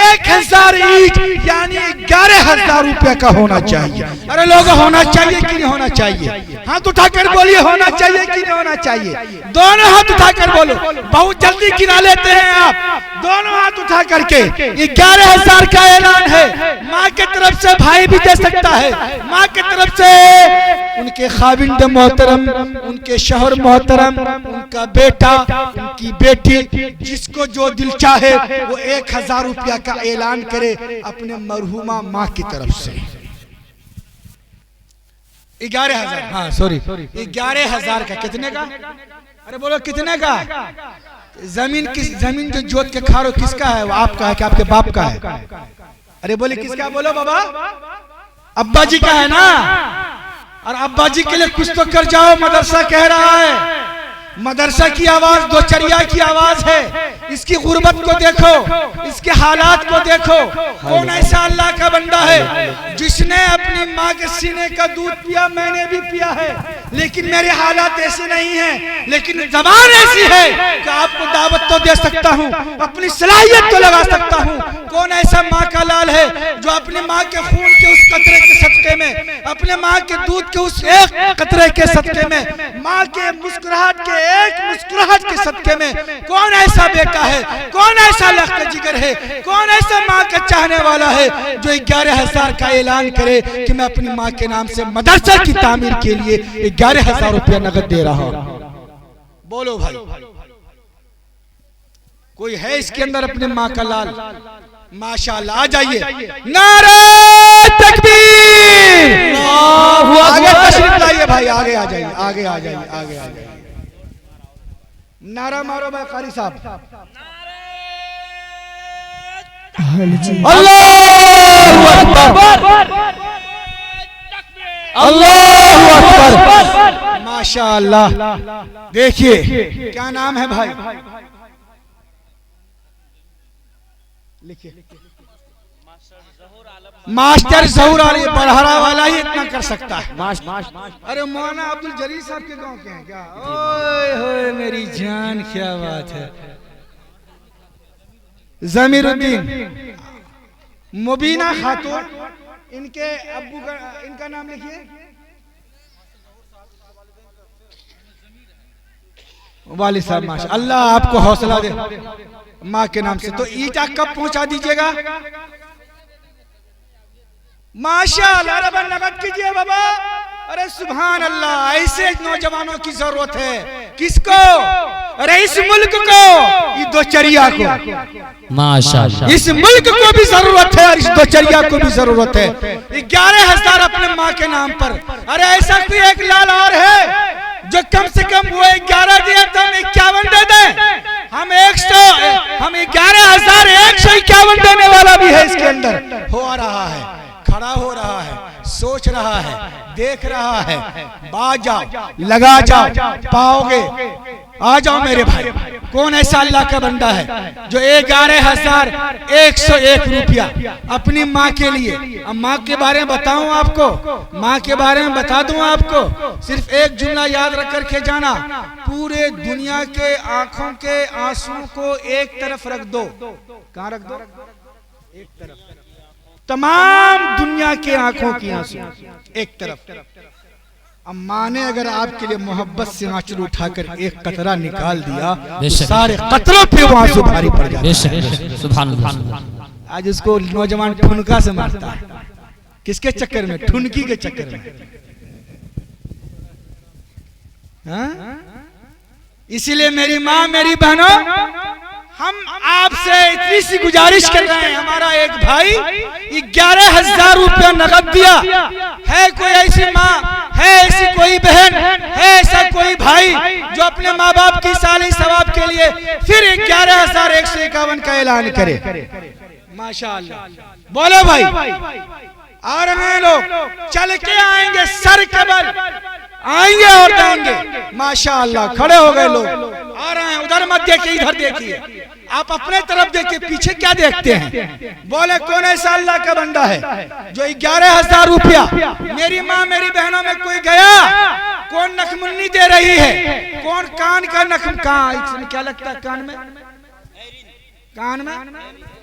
1000 ईंट यानी 11,000 रुपए का होना चाहिए। अरे लोग, होना चाहिए कि नहीं होना चाहिए? हाथ उठाकर बोलिए, होना चाहिए कि नहीं होना चाहिए? दोनों हाथ उठाकर बोलो, बहुत जल्दी गिरा लेते हैं आप। दोनों हाथ उठा करके, 11,000 का ऐलान है। माँ की तरफ से भाई भी दे सकता है, माँ की तरफ से उनके खाविंद मोहतरम, उनके शौहर मोहतरम, उनका बेटा, उनकी बेटी, जिसको जो दिल चाहे वो 1000 रुपया का ऐलान करे अपने मरहुमा माँ की तरफ से। 11,000, हाँ सॉरी, 11,000 का। कितने का? अरे बोलो कितने का? जमीन जमीन जो जोत के खारो किसका है? वो आपका है कि आपके बाप का है? अरे बोले किसका? बोलो बाबा, अब्बा जी का है ना। और अब्बा जी के लिए कुछ तो कर जाओ। मदरसा कह रहा है, मदरसा की आवाज दोचरिया की आवाज है। इसकी गुर्बत को देखो, इसके हालात को देखो। कौन ऐसा अल्लाह का बंदा है जिसने अपनी माँ के सीने का दूध पिया? मैंने भी पिया है, लेकिन मेरे हालात ऐसे नहीं हैं। लेकिन ज़बान ऐसी है कि आपको दावत तो दे सकता हूँ, अपनी सलाहियत तो लगा सकता हूँ। कौन ऐसा माँ का लाल है जो अपनी माँ के खून के उस कतरे के सदके में, अपने माँ के दूध के उस एक कतरे के सदके में, माँ के मुस्कुराहट के एक मुस्कुराहट के सदके में, कौन ऐसा बेटा है, कौन ऐसा लख्त जिगर है, कौन ऐसा माँ का चाहने वाला है जो 11,000 का ऐलान करे कि मैं अपनी माँ के नाम से मदरसा की तामीर के लिए 11,000 रुपया नगद दे रहा हूँ? बोलो भाई, कोई है इसके अंदर अपने माँ का लाल? माशाअल्लाह, आ जाइए। नारे तकबीर, आगे तशरीफ लाइए भाई, आगे आ जाइए, आगे आ जाइए, आगे आ जाइए। नारा मारो भाई कारी साहब। अल्लाहु अकबर, अल्लाहु अकबर, माशाअल्लाह। देखिए क्या नाम है भाई? लिखिए, मास्टर ज़हूर आलम। बड़हरा वाला ही इतना कर सकता है। अरे मौलाना अब्दुल जलील साहब के गांव के हैं क्या? ओए होए मेरी जान, क्या बात है। जमीरुद्दीन, मुबीना खातून, इनके अब्बू का, इनका नाम लिखिए। वालिद साहब, माशा अल्लाह आपको हौसला दे माँ के नाम से। तो ईटा कब पहुंचा दीजिएगा? माशाअल्लाह, अरे नगद कीजिए बाबा। अरे सुभान अल्लाह, ऐसे नौजवानों की जरूरत है। किसको? अरे इस मुल्क को, इस दोचरिया को, माशाअल्लाह इस मुल्क को भी जरूरत है और इस दोचरिया को भी जरूरत है। 11,000 अपने माँ के नाम पर। अरे ऐसा कोई एक लाल और है जो कम से कम वो 11 दिया तो हम 51 दे दें? हम 11,151 देने वाला भी है इसके अंदर। हो रहा है, खड़ा हो रहा है, सोच रहा है, देख रहा है। बाज जाओ, लगा जाओ, पाओगे। आ जाओ मेरे भाई। कौन ऐसा अल्लाह का बंदा है जो 11,101 रुपया अपनी माँ के लिए? अब माँ के बारे में बताऊं आपको, माँ के बारे में बता दूं आपको। सिर्फ एक जुमला याद रख कर के जाना, पूरे दुनिया के आंखों के आंसू को एक तरफ रख दो। कहाँ रख दो? एक तरफ। तमाम दुनिया के आंखों की आंसू एक तरफ। अब माँ ने अगर आपके लिए मोहब्बत से आंचल उठाकर एक कतरा निकाल दिया तो सारे कतरों पे वो आंसू भारी पड़ जाते हैं। सुभान अल्लाह। आज उसको नौजवान ठुनका से मारता है। किसके चक्कर में? ठुनकी के चक्कर में। इसीलिए मेरी माँ, मेरी बहनों, हम आपसे इतनी सी गुजारिश कर रहे हैं। हमारा एक भाई 11,000 रुपया नकद दिया है। कोई ऐसी माँ है, ऐसी कोई बहन है, ऐसा कोई भाई जो अपने माँ बाप की साली सवाब के लिए फिर 11,151 का ऐलान करे? माशाअल्लाह। बोलो भाई। आ रहे हैं लोग, चल के आएंगे, सर के बल आएंगे और देंगे। माशाअल्लाह, खड़े हो गए लोग। आ रहे हैं। उधर मत देखिए, इधर देखिए। आप अपने तरफ देखिए, पीछे क्या देखते हैं? बोले कौन ऐसा अल्लाह का बंदा है जो 11,000 रुपया मेरी माँ, मेरी बहनों में कोई गया? कौन नखमुन्नी दे रही है? कौन कान का नखम? कहाँ क्या लगता है कान में? कान में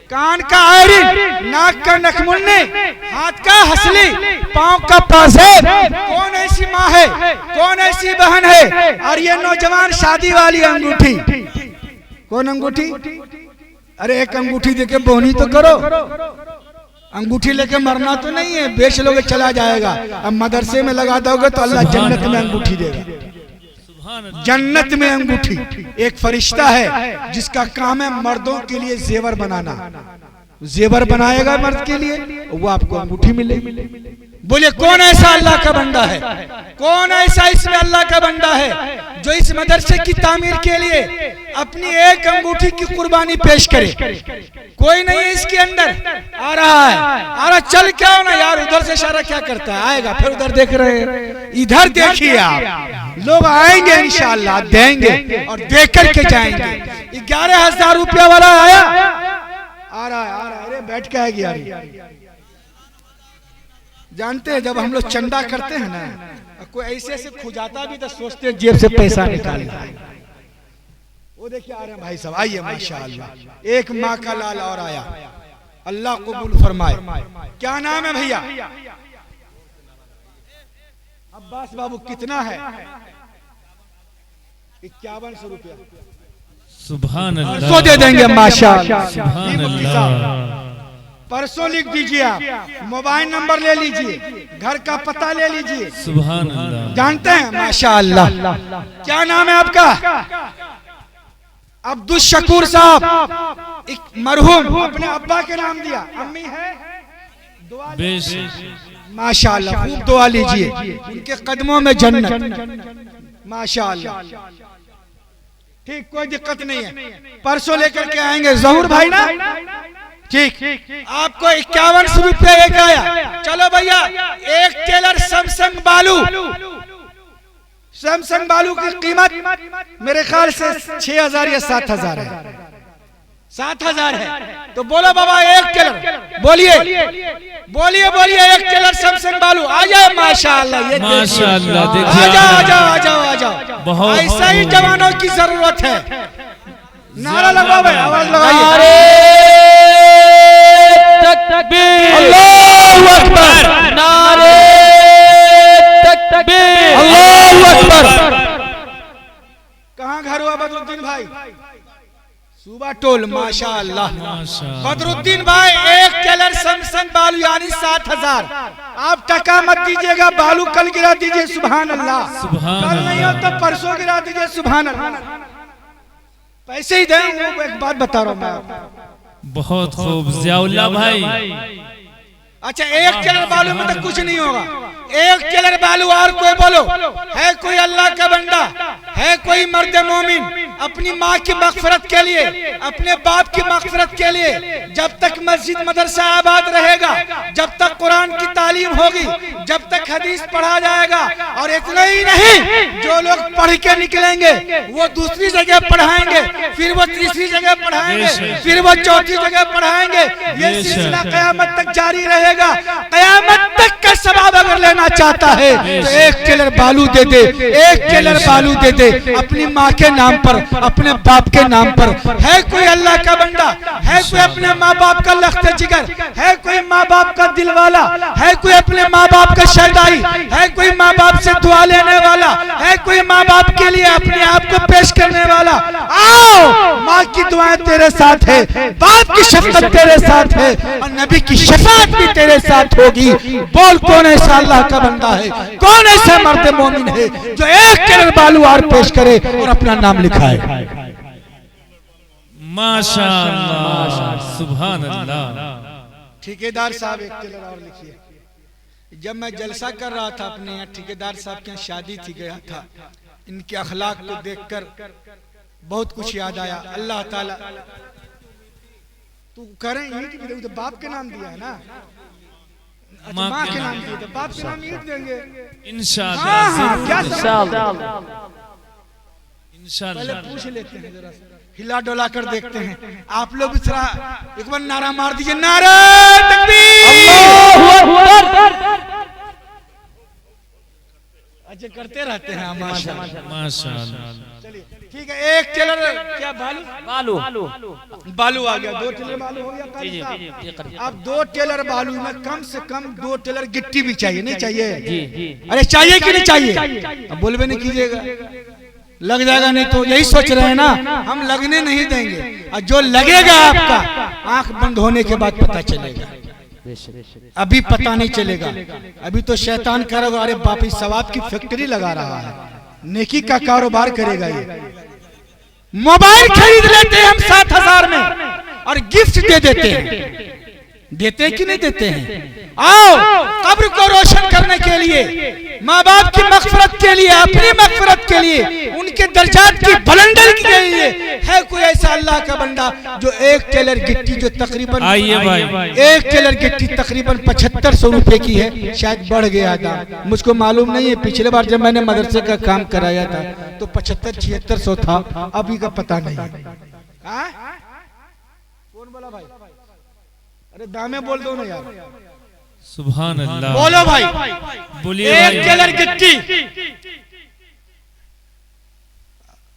कान का आयरन, नाक का नखमुन्नी, हाथ का हसली, पांव का पासेब। कौन ऐसी माँ है? कौन ऐसी बहन है? और ये नौजवान शादी वाली अंगूठी, कौन अंगूठी? अरे एक अंगूठी देके बोनी तो करो। अंगूठी लेके मरना तो नहीं है, बेच लोगे चला जाएगा। अब मदरसे में लगा दोगे तो अल्लाह जन्नत में अंगूठी देगा। जन्नत में अंगूठी एक फरिश्ता है जिसका काम है मर्दों के लिए जेवर बनाना। जेवर बनाएगा मर्द के लिए, वो आपको अंगूठी मिलेगी। बोले कौन ऐसा अल्लाह का बंदा है? कौन ऐसा इसमें अल्लाह का बंदा है जो इस मदरसे की तामीर के लिए अपनी एक अंगूठी की कुर्बानी पेश करे? कोई नहीं है इसके अंदर। आ रहा है, आ रहा। चल क्या हो ना यार, उधर से इशारा क्या करता है? आएगा, फिर उधर देख रहे हैं। इधर देखिए आप, लोग आएंगे इंशाअल्लाह, देंगे और देख करके जाएंगे। 11,000 रुपया वाला आया, आ रहा है, आ रहा है। अरे बैठ के आएगी यार। जानते हैं जब हम लोग चंदा करते हैं ना, कोई ऐसे ऐसे खुजाता भी तो सोचते हैं जेब से पैसा निकालेगा। वो देखिए आ रहे हैं भाई साहब, आइए माशाअल्लाह। एक माँ का लाल और आया, अल्लाह कबूल फरमाए। क्या नाम है भैया? अब्बास बाबू। कितना है? 5100 रुपया। सुभान अल्लाह। परसों दे देंगे माशाअल्लाह। सुभान अल्लाह। परसों लिख दीजिए, आप मोबाइल नंबर ले लीजिए, घर का पता ले लीजिए। सुभान अल्लाह। जानते हैं माशाअल्लाह। क्या नाम है आपका? अब्दुल शकूर साहब। एक मरहूम अपने अब्बा के नाम दिया, अम्मी है माशाअल्लाह। खूब दुआ लीजिए, उनके कदमों में जन्नत माशाअल्लाह। ठीक, कोई दिक्कत नहीं है। परसों लेकर के आएंगे। जहूर भाई ना? ठीक। आपको 5100 रुपया एक आया। चलो भैया, एक टेलर सैमसंग बालू, सैमसंग बालू की कीमत मेरे ख्याल से 6,000 या 7,000 है। 7,000 है तो बोलो बाबा एक टेलर। बोलिए बोलिए बोलिए, एक टेलर सैमसंग बालू आ जाए माशाअल्लाह। ये माशाअल्लाह, देखिए आ जाओ आ जाओ आ जाओ आ जाओ। ऐसा ही जवानों की जरूरत है। नारा लगाओ भाई, आवाज लगाइए। अल्लाहू अकबर, नारे तकबीर, अल्लाहू अकबर। कहाँ घर हुआ बदरुद्दीन भाई? सूबा टोल माशाअल्लाह। बदरुद्दीन भाई एक टेलर सैमसंग बालू यानी 7,000। आप टका मत दीजिएगा, बालू कल गिरा दीजिए। सुभान अल्लाह। कल नहीं हो तो परसों गिरा दीजिए। सुभान अल्लाह। पैसे ही दें। वो एक बात बता रहा हूँ मैं, बहुत खूब। जियाउल्लाह भाई, अच्छा, एक टेलर बालू में तो कुछ नहीं होगा। एक टेलर बालू और कोई बोलो, है कोई अल्लाह का बंदा, है कोई मर्द मोमिन अपनी माँ की मगफिरत के लिए, अपने बाप की मगफिरत के लिए, जब तक मस्जिद मदरसा आबाद रहेगा, जब तक कुरान की तालीम होगी, जब तक हदीस पढ़ा जाएगा, और इतना ही नहीं, जो लोग पढ़ के निकलेंगे वो दूसरी जगह पढ़ाएंगे, फिर वो तीसरी जगह पढ़ाएंगे, फिर वो चौथी जगह पढ़ाएंगे। ये सिलसिला कयामत तक जारी रहेगा। कयामत तक का सवाब अगर लेना चाहता है तो एक टेलर बालू दे दे, एक टेलर बालू दे दे अपनी माँ के नाम पर, अपने बाप के नाम पर। है कोई अल्लाह का बंदा, है कोई अपने माँ बाप का लख्त जिगर, है कोई माँ बाप का दिल वाला, है कोई अपने माँ बाप का शरदाई, है कोई माँ बाप से दुआ लेने वाला, है कोई माँ बाप के लिए अपने आप को पेश करने वाला। आओ, माँ की दुआएं तेरे साथ है, बाप की शफकत तेरे साथ है, और नबी की शफाअत भी तेरे साथ होगी। बोल, कौन ऐसा अल्लाह का बंदा है, कौन ऐसा मर्द मोमिन है जो एक टेलर बालू और पेश करे और अपना नाम लिखाए। माशाअल्लाह, सुभान अल्लाह। ठेकेदार साहब एक टेलर और लिखिए। जब मैं जलसा कर रहा था अपने यहाँ, ठेकेदार साहब के यहाँ शादी थी, गया था, इनके अखलाक को देखकर बहुत कुछ याद आया। अल्लाह ताला तू करें ईंट, तो बाप के नाम दिया है ना, अच्छा, माँ के नाम दिए तो बाप के नाम ईंट देंगे इंशाअल्लाह। क्या पहले पूछ लेते हैं, जरा हिला डोला कर देखते हैं। आप लोग भी थोड़ा एक बार नारा मार दीजिए, नारा अच्छा करते रहते हैं माशाअल्लाह। चलिए ठीक है, एक टेलर क्या बालू बालू आ गया, दो टेलर बालू हो गया। अब दो टेलर बालू में कम से कम दो टेलर गिट्टी भी चाहिए, नहीं चाहिए? अरे चाहिए कि नहीं चाहिए? अब बोलबे नहीं कीजिएगा, लग जाएगा नहीं तो यही सोच रहे हैं ना, हम लगने नहीं देंगे। और जो लगेगा आपका आंख बंद होने के बाद पता चलेगा, अभी पता नहीं चलेगा। अभी तो शैतान करेगा, अरे बाप इस सवाब की फैक्ट्री लगा रहा है, नेकी का कारोबार करेगा ये। मोबाइल खरीद लेते हैं हम 7,000 में और गिफ्ट दे देते हैं, देते हैं कि नहीं देते हैं? आओ, कब्र को रोशन करने के लिए, माँ बाप की मगफिरत के लिए, अपनी मगफिरत के लिए, उनके दर्जात की बुलंदी के लिए, है कोई ऐसा अल्लाह का बंदा जो एक टेलर गिट्टी, जो तकरीबन एक टेलर गिट्टी तकरीबन 7500 रुपए की है, शायद बढ़ गया था, मुझको मालूम नहीं है। पिछले बार जब मैंने मदरसे का काम कराया था तो 7500-7600 था, अभी का पता नहीं है। कौन बोला भाई? अरे दामे बोल दो ना यार। सुभान अल्लाह, बोलो भाई, बोलिए। एक टेलर गिट्टी,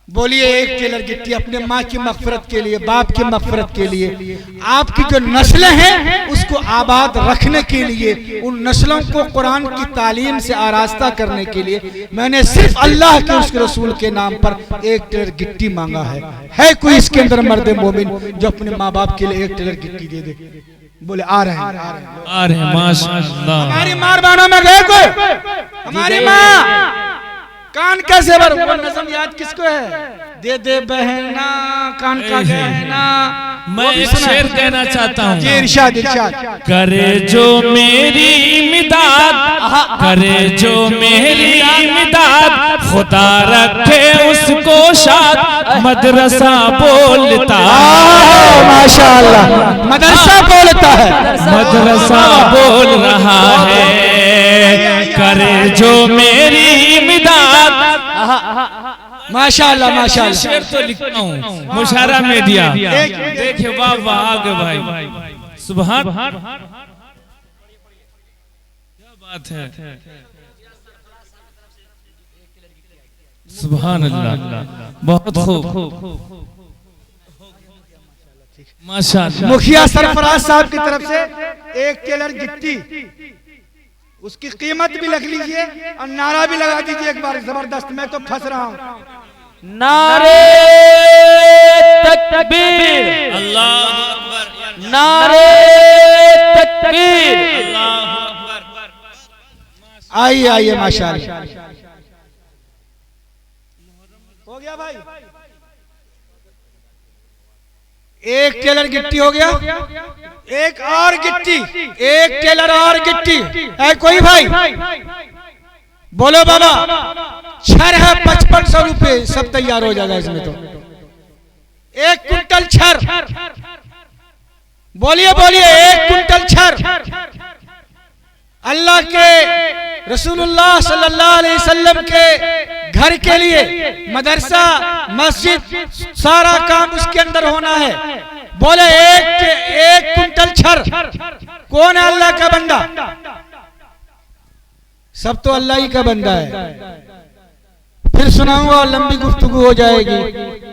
बोलिए, एक टेलर गिट्टी अपने माँ की मगफिरत के लिए, बाप की मगफिरत के लिए, आपकी जो नस्लें हैं उसको आबाद रखने के लिए, उन नस्लों को कुरान की तालीम से आरास्ता करने के लिए मैंने सिर्फ अल्लाह के उसके रसूल के नाम पर एक टेलर गिट्टी मांगा है। है कोई इसके अंदर मर्द मोमिन जो अपने माँ बाप के लिए एक टेलर गिट्टी दे दे? बोले आ रहे हैं माशाअल्लाह। हमारी मार बाना में गए कोई? हमारी माँ कान का ज़ेवर, वो नज़म याद किसको है? दे दे बहना कान का गहना। मैं एक शेर कहना चाहता हूँ। जी इरशाद इरशाद। करे जो मेरी इमदाद, करे जो मेरी इमदाद, खुदा रखे उसको शाद, मदरसा बोलता माशाअल्लाह, मदरसा बोलता है, मदरसा बोल रहा है। करे जो मेरी इमदाद, माशाअल्लाह माशाअल्लाह। शेर तो लिखता हूँ, मुशारा में दिया। देखिए वाह वाह, आगे भाई, सुभान, क्या बात है, सुभान अल्लाह, बहुत खूब, माशाअल्लाह। मुखिया सरफराज साहब की तरफ से एक टेलर गिट्टी, उसकी कीमत भी लिख लीजिए और नारा भी लगा दीजिए एक बार जबरदस्त। मैं तो फंस रहा हूँ। नारे तकबीर, अल्लाहु अकबर, नारे तकबीर, अल्लाहु अकबर। आइए आइए माशाअल्लाह। हो गया भाई, एक टेलर गिट्टी हो गया, एक और गिट्टी, एक टेलर और गिट्टी है कोई भाई? बोलो बाबा। छर है 5500 रुपए, सब तैयार हो जाएगा इसमें तो। 1 कुंटल छर, बोलिए बोलिए, 1 कुंटल छर अल्लाह के रसूलुल्लाह सल्लल्लाहु अलैहि वसल्लम के घर के लिए, मदरसा मस्जिद सारा काम उसके अंदर होना है। बोले एक कुंटल छर। कौन है अल्लाह का बंदा? सब तो अल्लाह ही का बंदा है। फिर सुनाऊंगा और लंबी गुफ्तगू हो जाएगी।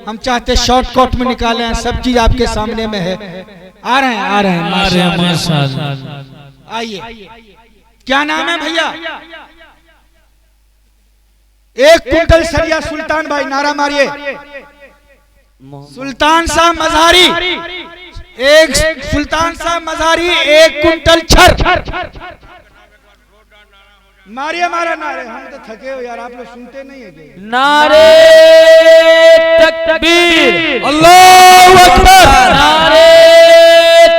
हम चाहते शॉर्टकट में निकालें, सब चीज आपके सामने में है। आ रहे हैं माशाअल्लाह। आइए, क्या नाम है भैया? 1 कुंटल सरिया सुल्तान भाई, नारा मारिए। सुल्तान साहब मजहारी, एक सुल्तान साहब मजहारी 1 कुंटल छर। मारिए मारा नारे, हम तो थके हो यार, आप लोग सुनते नहीं है। नारे तकबीर, अल्लाहु अकबर, नारे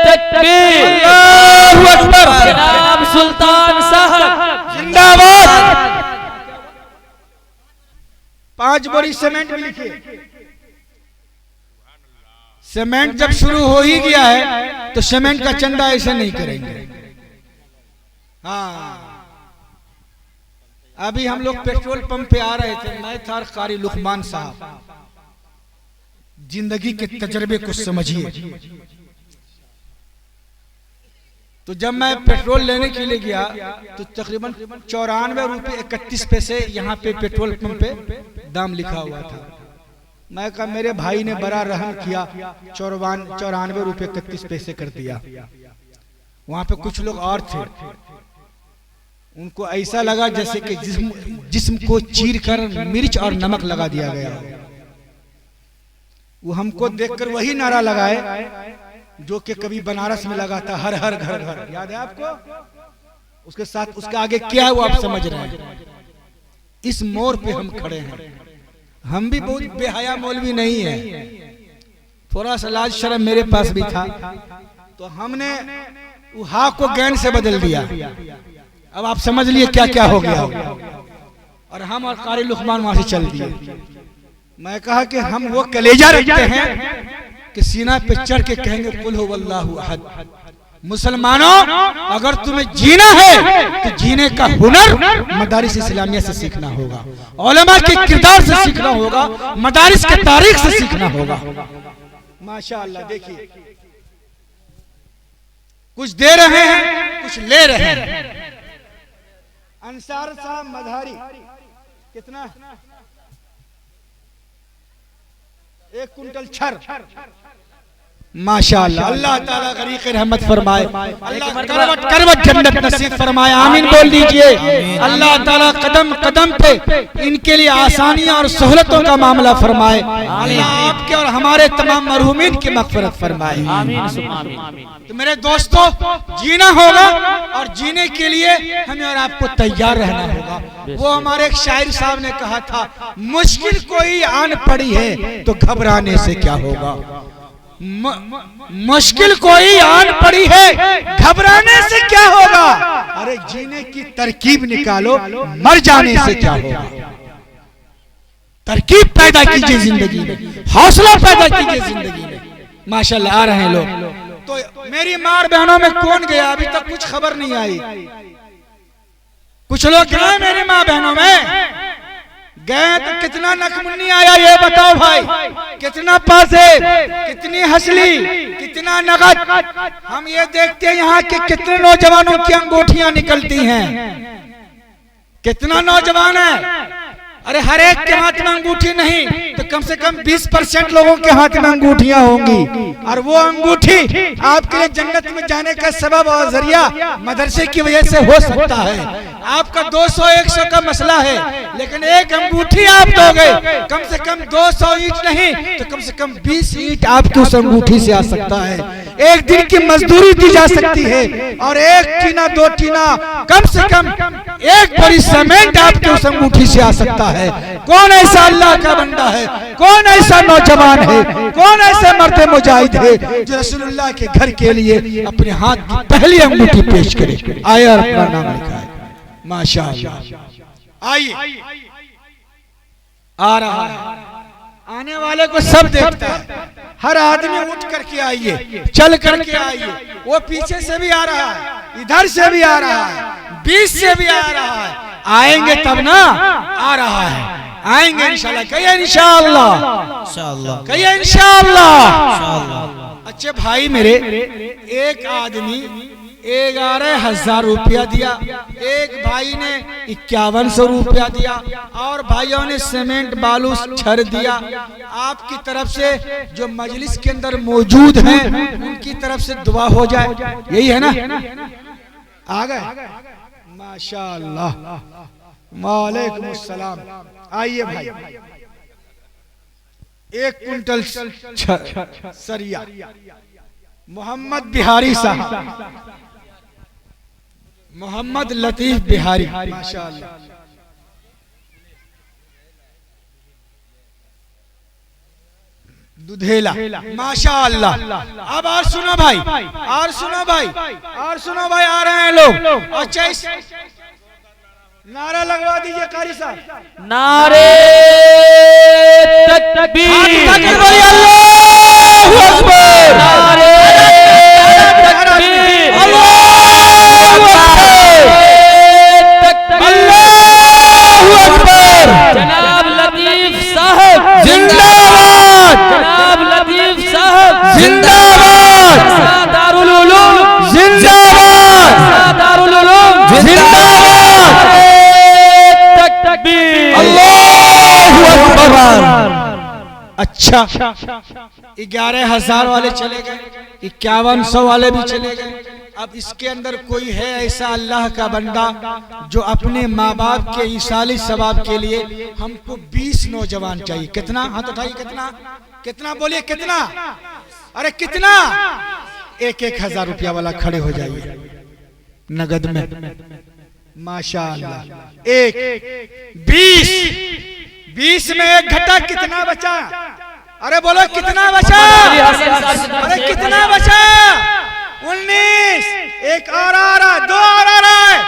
तकबीर, अल्लाहु अकबर, जनाब सुल्तान साहब जिंदाबाद। 5 बोरी सीमेंट भी लिखिए। सीमेंट जब शुरू हो ही गया है तो सीमेंट का चंदा ऐसे नहीं करेंगे। हाँ, अभी हम लोग पेट्रोल पंप पे आ रहे थे, मैं था कारी लुकमान साहब। जिंदगी के तजर्बे को समझिए। तो जब मैं पेट्रोल लेने के लिए गया तो तकरीबन 94 रुपये 31 पैसे यहाँ पे पेट्रोल पंप पे दाम लिखा हुआ था। मैं कहा मेरे भाई ने बड़ा रहम किया, 94 रुपये 31 पैसे कर दिया। वहां पे कुछ लोग और थे, उनको ऐसा लगा जैसे कि जिस्म को चीर कर मिर्च और नमक लगा दिया गया। वो हमको देखकर वही नारा लगाए जो कि कभी बनारस में लगा था, हर हर घर घर। याद है आपको? उसके साथ उसके आगे क्या है वो आप समझ रहे हैं। इस मोड़ पे हम खड़े हैं। हम भी बहुत बेहया मौलवी नहीं है, थोड़ा सा लाज शर्म मेरे पास भी था, तो हमने वो हा को गैन से बदल दिया। अब आप समझ लिए क्या क्या हो गया। और हम और कारी लुकमान वहां से चल दिए। मैं कहा कि हम वो कलेजा रखते हैं कि सीना पे चढ़ के कहेंगे कुल हु वल्लाहु अहद। मुसलमानों, अगर तुम्हें जीना है तो जीने का हुनर मदारिस इस्लामिया से सीखना होगा, उलमा के किरदार से सीखना होगा, मदारिस के तारीख से सीखना होगा। माशाअल्लाह, देखिए कुछ दे रहे हैं, कुछ ले रहे हैं। अंसार साहब मजहारी कितना? 1 कुंटल छर। माशाअल्लाह, अल्लाह ताला गरीक़ रहमत फरमाए, अल्लाह करवट जन्नत नसीब फरमाए। आमीन बोल दीजिए। अल्लाह ताला कदम कदम पे इनके लिए आसानियां और सहूलतों का मामला फरमाए। अल्लाह आपके और हमारे तमाम मरहूमीन की मग़फ़िरत फरमाए। तो मेरे दोस्तों, जीना होगा और जीने के लिए हमें और आपको तैयार रहना होगा। वो हमारे एक शायर साहब ने कहा था, मुश्किल कोई आन पड़ी है तो घबराने से क्या होगा। मुश्किल कोई आन पड़ी है, घबराने से क्या होगा। अरे जीने की तरकीब निकालो, मर जाने से क्या होगा। तरकीब पैदा कीजिए जिंदगी में, हौसला पैदा कीजिए जिंदगी में। माशाल्लाह, आ रहे हैं लोग। तो मेरी माँ बहनों में कौन गया? अभी तक कुछ खबर नहीं आई। कुछ लोग गए मेरी माँ बहनों में, गए तो कितना नकमुन्नी आया ये बताओ भाई। कितना पैसे, कितनी हसली, कितना नगद। हम ये देखते हैं यहाँ के कितने नौजवानों की अंगूठियां निकलती हैं। कितना नौजवान है, अरे हर एक के हाथ में अंगूठी नहीं तो कम से कम 20% लोगों के हाथ में अंगूठियां होंगी। और वो अंगूठी आपके लिए जन्नत में जाने का सबब और जरिया मदरसे की वजह से हो सकता है। आपका 200-100 का मसला है, लेकिन एक अंगूठी आप दोगे, कम से कम 200 ईंट नहीं तो कम से कम 20 ईंट आपकी उस अंगूठी से आ सकता है। एक दिन की मजदूरी दी जा सकती है और एक टीना दो टीना कम से कम एक बड़ी सीमेंट आपके उस अंगूठी से आ सकता है। कौन ऐसा अल्लाह का बंदा है, कौन ऐसा नौजवान है, कौन ऐसा मर्द मुजाहिद है जो रसूलुल्लाह के घर के लिए अपने हाथ की पहली अंगूठी पेश करे। आया और अपना नाम लिखा है। माशाअल्लाह। आइए, आ रहा है, आने वाले को सब देखता है। हर आदमी उठ करके आइए, चल करके आइए। वो पीछे से भी आ रहा है, इधर से भी आ रहा है, बीच से भी आ रहा है। आएंगे तब ना, आ रहा है, आएंगे इंशाल्लाह। कहिए इंशाल्लाह, कहिए इंशाल्लाह। अच्छे भाई मेरे, एक आदमी 11,000 रुपया दिया, एक भाई ने 5100 रुपया दिया और भाइयों ने सीमेंट बालू छर दिया। आपकी तरफ से जो मजलिस के अंदर मौजूद हैं उनकी तरफ से दुआ हो जाए, यही है ना? आ गए? माशाअल्लाह, वालेकुम अस्सलाम। आइए भाई, 1 कुंटल सरिया मोहम्मद बिहारी साहब, मोहम्मद लतीफ बिहारी, माशाअल्लाह। दुधेला, माशाअल्लाह। अब और सुनो भाई, और सुनो भाई, और सुनो भाई, आ रहे हैं लोग। अच्छा, नारा लगवा दीजिए कारी साहब। नारे तकबीर, अल्लाहू अकबर, नारे तकबीर, अल्लाहू अकबर। जनाब लतीफ साहब जिंदाबाद, जनाब लतीफ साहब जिंदाबाद, दारुल उलूम जिंदाबाद, दारुल उलूम जिंदाबाद, तकबीर, अल्लाहू अकबर। अच्छा, 11,000 वाले चले गए, 5100 वाले भी चले गए। अब इसके अंदर कोई है ऐसा अल्लाह का बंदा जो अपने माँ बाप के ईसाली सवाब के लिए, हमको 20 नौजवान चाहिए। कितना? हाथ उठाइए, कितना? कितना बोलिए, कितना? अरे कितना? 1,000 रुपया वाला खड़े हो जाइए नगद में। माशाअल्लाह। 20 में 1 घटा, कितना बचा? अरे बोलो कितना बचा? अरे कितना बचा? 19। एक और आ रहा, 2 और आ रहा है।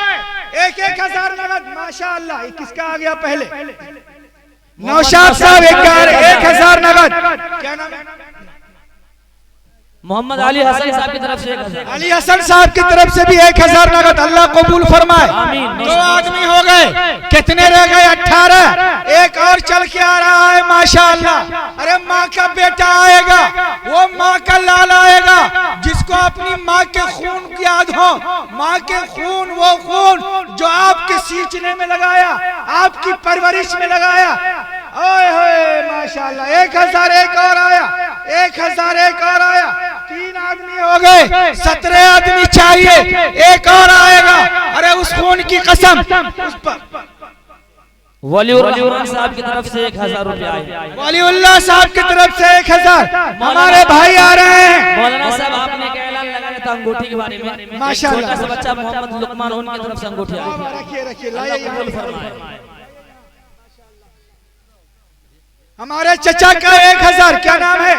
1,000 नगद, माशाअल्लाह। किसका आ गया पहले? नौशाद साहब 1,000 नगद। क्या नाम है? मोहम्मद अली हसन साहब की तरफ से 1,000। अली हसन साहब की तरफ से भी 1,000 नगद। अल्लाह कबूल फरमाए। आमीन। 2 आदमी हो गए, कितने रह गए? 18। एक और चल के आ रहा है, माशाअल्लाह। अरे माँ का बेटा आएगा, वो माँ का लाल आएगा जिसको अपनी माँ के खून की याद हो। माँ के खून, वो खून जो आपके सींचने में लगाया, आपकी परवरिश में लगाया। ओए होए, माशाअल्लाह। 1,000 एक और आया, 1,000 एक और आया। 3 आदमी हो गए, 17 आदमी चाहिए, एक और आएगा। अरे उस खून की कसम, उस पर वलीउल्लाह साहब की तरफ से 1,000 रुपया आए। वलीउल्लाह साहब की तरफ से 1,000। हमारे भाई आ रहे हैं। मौलाना साहब, आपने एक ऐलान लगाया था अंगूठी के बारे में। माशाअल्लाह। छोटा सा बच्चा मोहम्मद लुकमान, उनकी तरफ से अंगूठी आई। रखिए रखिए, अल्लाह कबूल फरमाए। हमारे चचा का 1,000। क्या नाम है?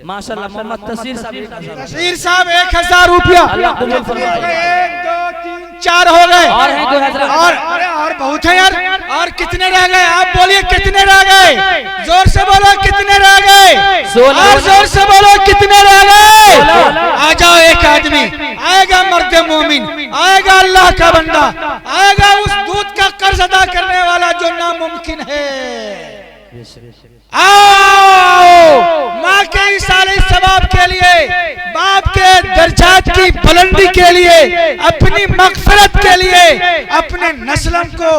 माशाअल्लाह, मोहम्मद तसीर साहब 1,000। तसीर साहब 1,000 रुपया। अल्लाह कबूल फरमाए। 1 2 3 4 हो गए। और हैं 2,000। और बहुत है यार। और कितने रह गए? आप बोलिए कितने रह गए? जोर से बोलो कितने रह गए? और जोर से बोलो कितने रह गए? आ जाओ, एक आदमी आएगा, मर्द मोमिन आएगा, अल्लाह का बंदा आएगा, उस दूध का कर्ज अदा करने वाला जो नामुमकिन है। आओ, माँ के इसाले सवाब के लिए, बाप के दर्जात की बुलंदी के लिए, अपनी मगफिरत के लिए, अपने नस्लों को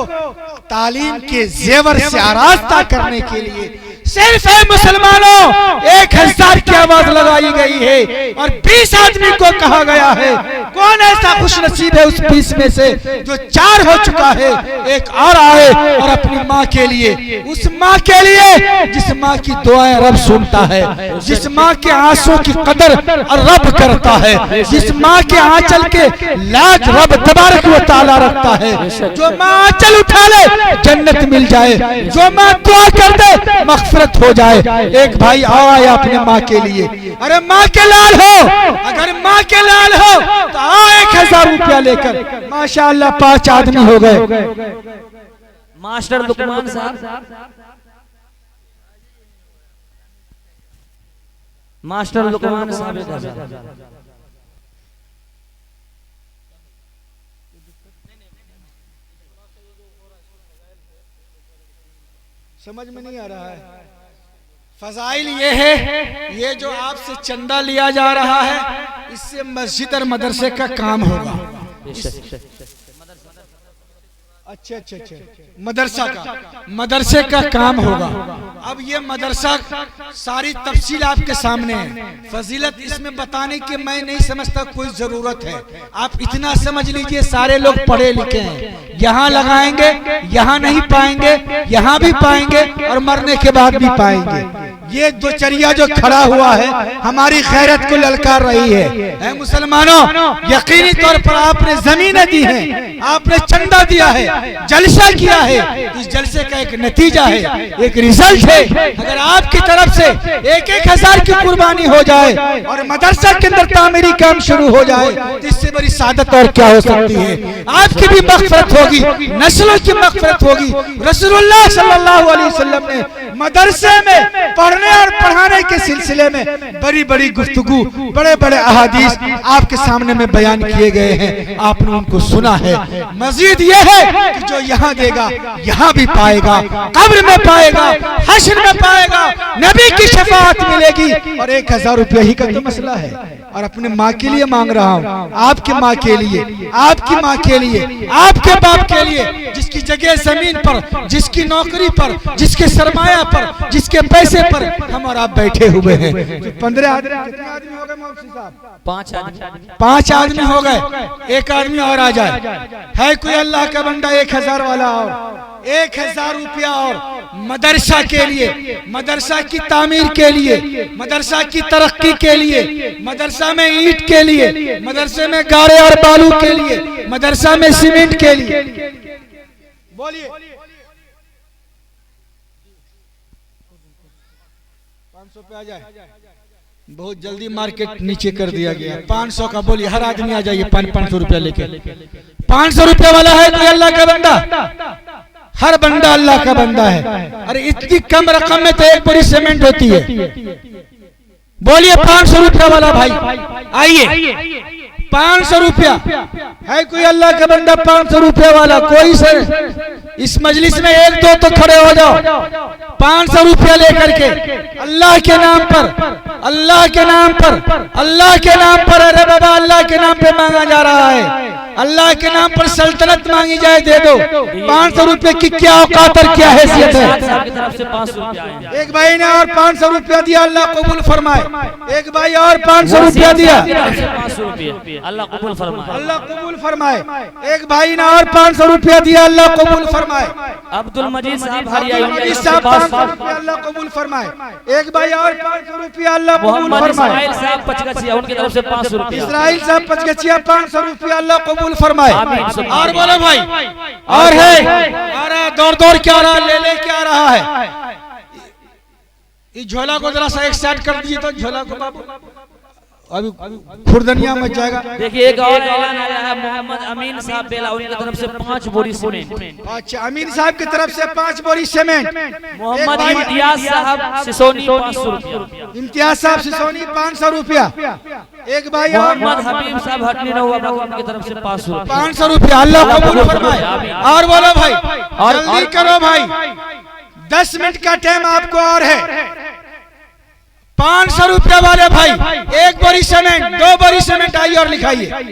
तालीम के जेवर से आरास्ता करने के लिए सिर्फ है मुसलमानों 1,000 की आवाज लगाई गई है और 20 आदमी को कहा गया है कौन ऐसा खुश नसीब है उस 20 में से जो 4 हो चुका है, एक और आए और अपनी माँ के लिए, उस माँ के लिए जिस माँ की दुआएं रब सुनता है, जिस माँ के आंसू की कदर रब करता है, जिस माँ के आंचल के लाज रब तबारक व तआला रखता है। जो माँ आंचल उठा ले जन्नत मिल जाए, जो माँ दुआ कर दे मग़फ़िरत हो जाए। एक भाई आए अपने माँ के लिए, अरे माँ के लाल हो, अगर माँ के लाल हो तो आओ 1000 रुपया लेकर। माशाअल्लाह 5 आदमी हो गए। मास्टर लुकमान साहब, मास्टर लुकमान साहब 1000। समझ में नहीं आ रहा है। फजाइल ये है, ये जो आपसे चंदा लिया जा रहा है इससे मस्जिद और मदरसे का काम होगा। अच्छा मदरसे का काम होगा। अब ये मदरसा सारी तफसील आपके सामने है। फजीलत इसमें बताने की मैं नहीं समझता कोई जरूरत है। आप इतना समझ लीजिए सारे लोग पढ़े लिखे हैं, यहाँ लगाएंगे यहाँ नहीं पाएंगे, यहाँ भी पाएंगे और मरने के बाद भी पाएंगे। ये दोचरिया जो खड़ा हुआ है हमारी खैरत को ललकार रही है। मुसलमानों, यकीनी तौर पर आपने जमीनें दी हैं, आपने चंदा दिया है, जलसा किया है, इस जलसे का एक नतीजा है, एक रिजल्ट है। अगर आपकी तरफ से 1-1000 की कुर्बानी हो जाए और मदरसा के अंदर तामीरी काम शुरू हो जाए तो इससे बड़ी सादत और क्या हो सकती है। आपकी भी मग़फ़िरत होगी, नस्लों की मग़फ़िरत होगी। रसूलुल्लाह सल्लल्लाहु अलैहि वसल्लम ने मदरसे में पढ़ने और पढ़ाने के सिलसिले में बड़ी बड़ी गुफ्तगू, बड़े बड़े अहादीस आपके सामने में बयान किए गए हैं, आपने उनको सुना है। मजीद ये है कि जो यहाँ देगा यहाँ भी पाएगा, कब्र में पाएगा, हश्र में पाएगा, नबी की शफाअत मिलेगी। और 1000 रुपया ही का तो मसला है। और अपने माँ के लिए मांग रहा हूँ, आपकी माँ के लिए, आपकी माँ के लिए, आपके बाप के लिए, जिसकी जगह जमीन पर, जिसकी नौकरी पर, जिसके सरमाया पर, जिसके पैसे पर हम और आप बैठे हुए हैं। 15 आदमी, कितने आदमी हो गए मुफ्ती साहब? 5 आदमी हो गए। एक आदमी और आ जाए। है कोई अल्लाह का बंदा 1000 वाला और 1000 रुपया और मदरसा के लिए, मदरसा की तामीर के लिए, मदरसा की तरक्की के लिए, मदरसा में ईंट के लिए, मदरसे में गारे और बालू के लिए, मदरसा में सीमेंट के लिए। बोलिए 500 पे आ जाए। बहुत जल्दी मार्केट नीचे कर दिया गया। 500 का बोलिए, हर आदमी आ जाइए 500 रुपया लेके। 500 रुपया वाला है कोई अल्लाह का बंदा? हर बंदा अल्लाह का बंदा है। अरे इतनी कम रकम में तो एक बड़ी सीमेंट होती है। बोलिए 500 रुपया वाला भाई आइए। 500 रुपया है कोई अल्लाह का बंदा? 500 रुपया वाला कोई सर इस मजलिस में 1-2 तो खड़े हो जाओ। 500 रुपया लेकर के अल्लाह के नाम पर, अल्लाह के नाम पर, अल्लाह के नाम पर, अरे बाबा अल्लाह के नाम पे मांगा जा रहा है। अल्लाह के नाम पर सल्तनत मांगी जाए, दे दो। 500 रुपए की क्या औकात और क्या हैसियत है। एक भाई ने और 500 रुपया दिया, अल्लाह कबूल फरमाए। एक भाई और 500 रुपया दिया, अल्लाह कबूल फरमाए। अल्लाह कबूल फरमाए। एक भाई ने और 500 रुपया दिया, अल्लाह कबूल फरमाए। अब्दुल मजीद साहब हरियाणा, 500 रुपया अल्लाह कबूल फरमाए। एक भाई और 500 रुपया अल्लाह कबूल फरमाए। इस्राइल साहब पचगछिया, उनकी तरफ से 500 रुपया। इस्राइल साहब पचगछिया 500 रुपया अल्लाह कबूल फरमाए। और बोलो भाई और है, दौड़ क्या रहा, ले क्या रहा है। इस झोला को जरा सा एक साइड कर दीजिए तो झोला को बाबू अभी खुर्दनिया में जाएगा। देखिए एक और ऐलान आया है, मोहम्मद अमीन साहब बेला, उनकी तरफ से 5 बोरी सीमेंट। अच्छा, अमीन साहब की तरफ से 5 बोरी सीमेंट। मोहम्मद इम्तियाज साहब सिसोनी 500 रुपया। इम्तियाज साहब सिसोनी 500 रुपया। एक भाई मोहम्मद हबीब साहब हटनी रहुआ, उनकी तरफ से 500 रुपया अल्लाह कबूल फरमाए। और बोलो भाई और जल्दी करो भाई, 10 मिनट का टाइम आपको और है। 500 रुपया वाले भाई 1 बोरी सीमेंट, 2 बोरी सीमेंट आइए और लिखाइए।